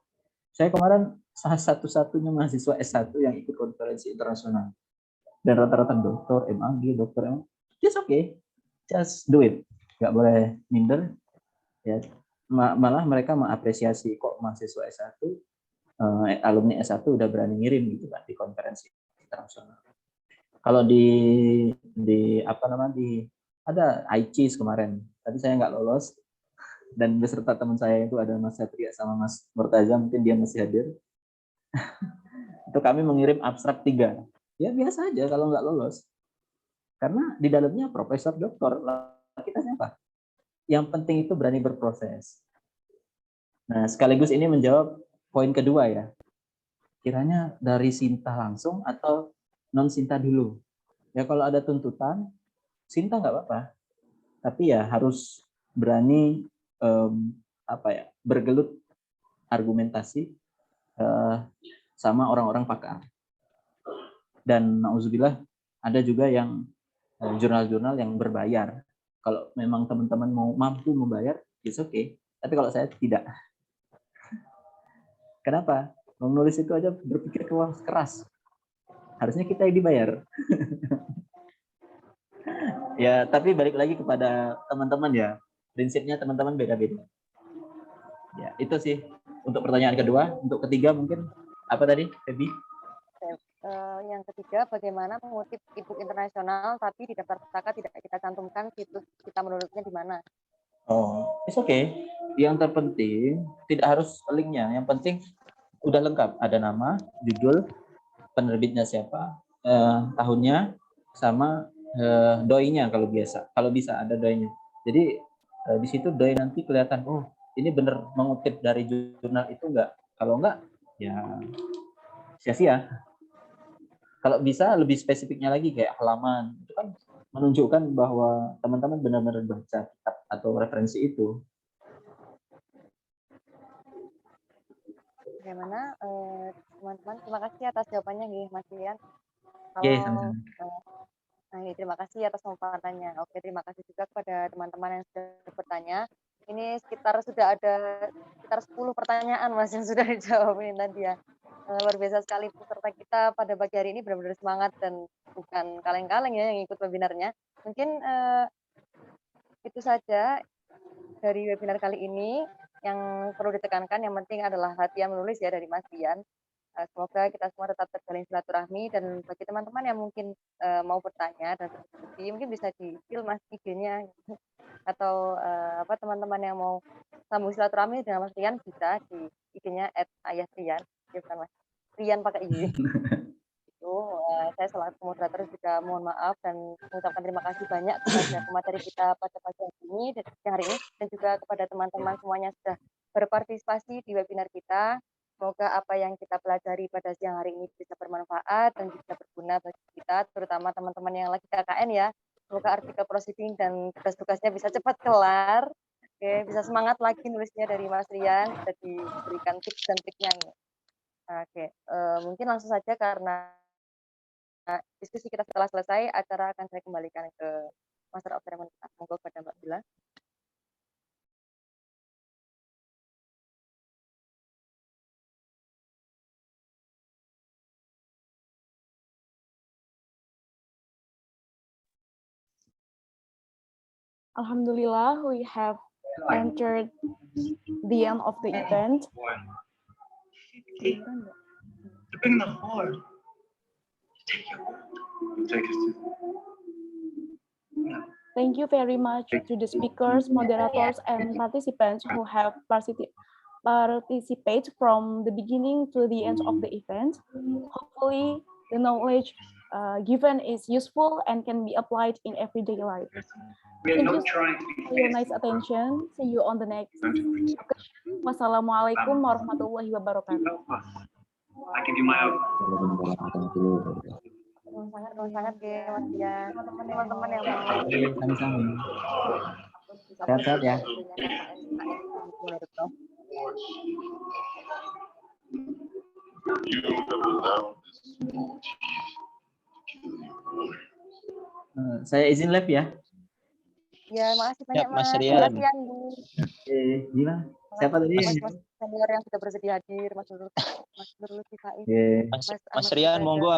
Saya kemarin salah satu-satunya mahasiswa S1 yang ikut konferensi internasional. Dan rata-rata dokter, MAG, dokter MAG. Just okay, just do it. Nggak boleh minder. Ya, malah mereka mengapresiasi kok mahasiswa S1, alumni S1 udah berani ngirim gitu kan di konferensi internasional. Kalau di apa namanya di ada ICIS kemarin, tapi saya nggak lolos. Dan beserta teman saya itu ada Mas Satria sama Mas Murtaza, mungkin dia masih hadir. Itu kami mengirim abstrak 3. Ya biasa aja kalau nggak lolos. Karena di dalamnya profesor, doktor, kita siapa? Yang penting itu berani berproses. Nah, sekaligus ini menjawab poin kedua ya. Kiranya dari Sinta langsung atau non Sinta dulu. Ya kalau ada tuntutan, Sinta nggak apa-apa. Tapi ya harus berani bergelut argumentasi sama orang-orang pakar. Dan nauzubillah ada juga yang jurnal-jurnal yang berbayar. Kalau memang teman-teman mau mampu membayar, it's okay. Tapi kalau saya tidak. Kenapa? Menulis itu aja berpikir keras. Harusnya kita yang dibayar. Ya, tapi balik lagi kepada teman-teman ya. Prinsipnya teman-teman beda-beda. Ya, itu sih untuk pertanyaan kedua. Untuk ketiga mungkin apa tadi, Febi? Yang ketiga, bagaimana mengutip e-book internasional tapi di daftar pustaka tidak kita cantumkan situs kita menulisnya di mana? Oh, it's okay. Yang terpenting tidak harus linknya. Yang penting udah lengkap. Ada nama, judul, penerbitnya siapa, tahunnya, sama doi-nya kalau biasa. Kalau bisa ada doi-nya. Jadi di situ doi nanti kelihatan, oh ini bener mengutip dari jurnal itu enggak. Kalau enggak, ya sia-sia. Kalau bisa lebih spesifiknya lagi kayak halaman, itu kan menunjukkan bahwa teman-teman benar-benar baca kitab atau referensi itu. Bagaimana teman-teman? Terima kasih atas jawabannya, Mas Rian. Terima kasih atas pemaparannya. Oke, terima kasih juga kepada teman-teman yang sudah bertanya. Ini sudah ada sekitar 10 pertanyaan Mas yang sudah dijawab ini tadi ya. Luar biasa sekali peserta kita pada pagi hari ini benar-benar semangat dan bukan kaleng-kaleng ya yang ikut webinarnya. Mungkin itu saja dari webinar kali ini. Yang perlu ditekankan yang penting adalah latihan menulis ya dari Mas Dian. Semoga kita semua tetap terjalin silaturahmi, dan bagi teman-teman yang mungkin mau bertanya dan berdiskusi, mungkin bisa di-fill Mas IG-nya atau teman-teman yang mau sambung silaturahmi dengan Mas Rian bisa di IG-nya @ayatrian. Ya, bukan Mas Rian pakai I. Itu saya selaku moderator juga mohon maaf dan mengucapkan terima kasih banyak kepada pemateri kita pada pagi hari ini dan juga kepada teman-teman semuanya sudah berpartisipasi di webinar kita. Semoga apa yang kita pelajari pada siang hari ini bisa bermanfaat dan bisa berguna bagi kita, terutama teman-teman yang lagi KKN ya. Semoga artikel proceeding dan tugas-tugasnya bisa cepat kelar. Oke, bisa semangat lagi nulisnya dari Mas Rian, bisa diberikan tips dan triknya. Oke, mungkin langsung saja karena diskusi kita setelah selesai, acara akan saya kembalikan ke Master of Ceremony. Monggo pada Mbak Bila. Alhamdulillah, we have entered the end of the event. Thank you very much to the speakers, moderators, and participants who have participated from the beginning to the end of the event. Hopefully, the knowledge given is useful and can be applied in everyday life. Thank you for your nice attention. See you on the next occasion. Wassalamualaikum warahmatullahi wabarakatuh. Sangat ya Mas Dian. Teman-teman yang Sehat-sehat ya. Saya izin live ya. Ya, makasih banyak Mas Mas. Rian. Makasih Andi. Gimana? Siapa tadi? Mas senior yang sudah bersedia hadir, Mas Nurul Kifai, Oke. Mas Ahmad Rian, Sutaja. monggo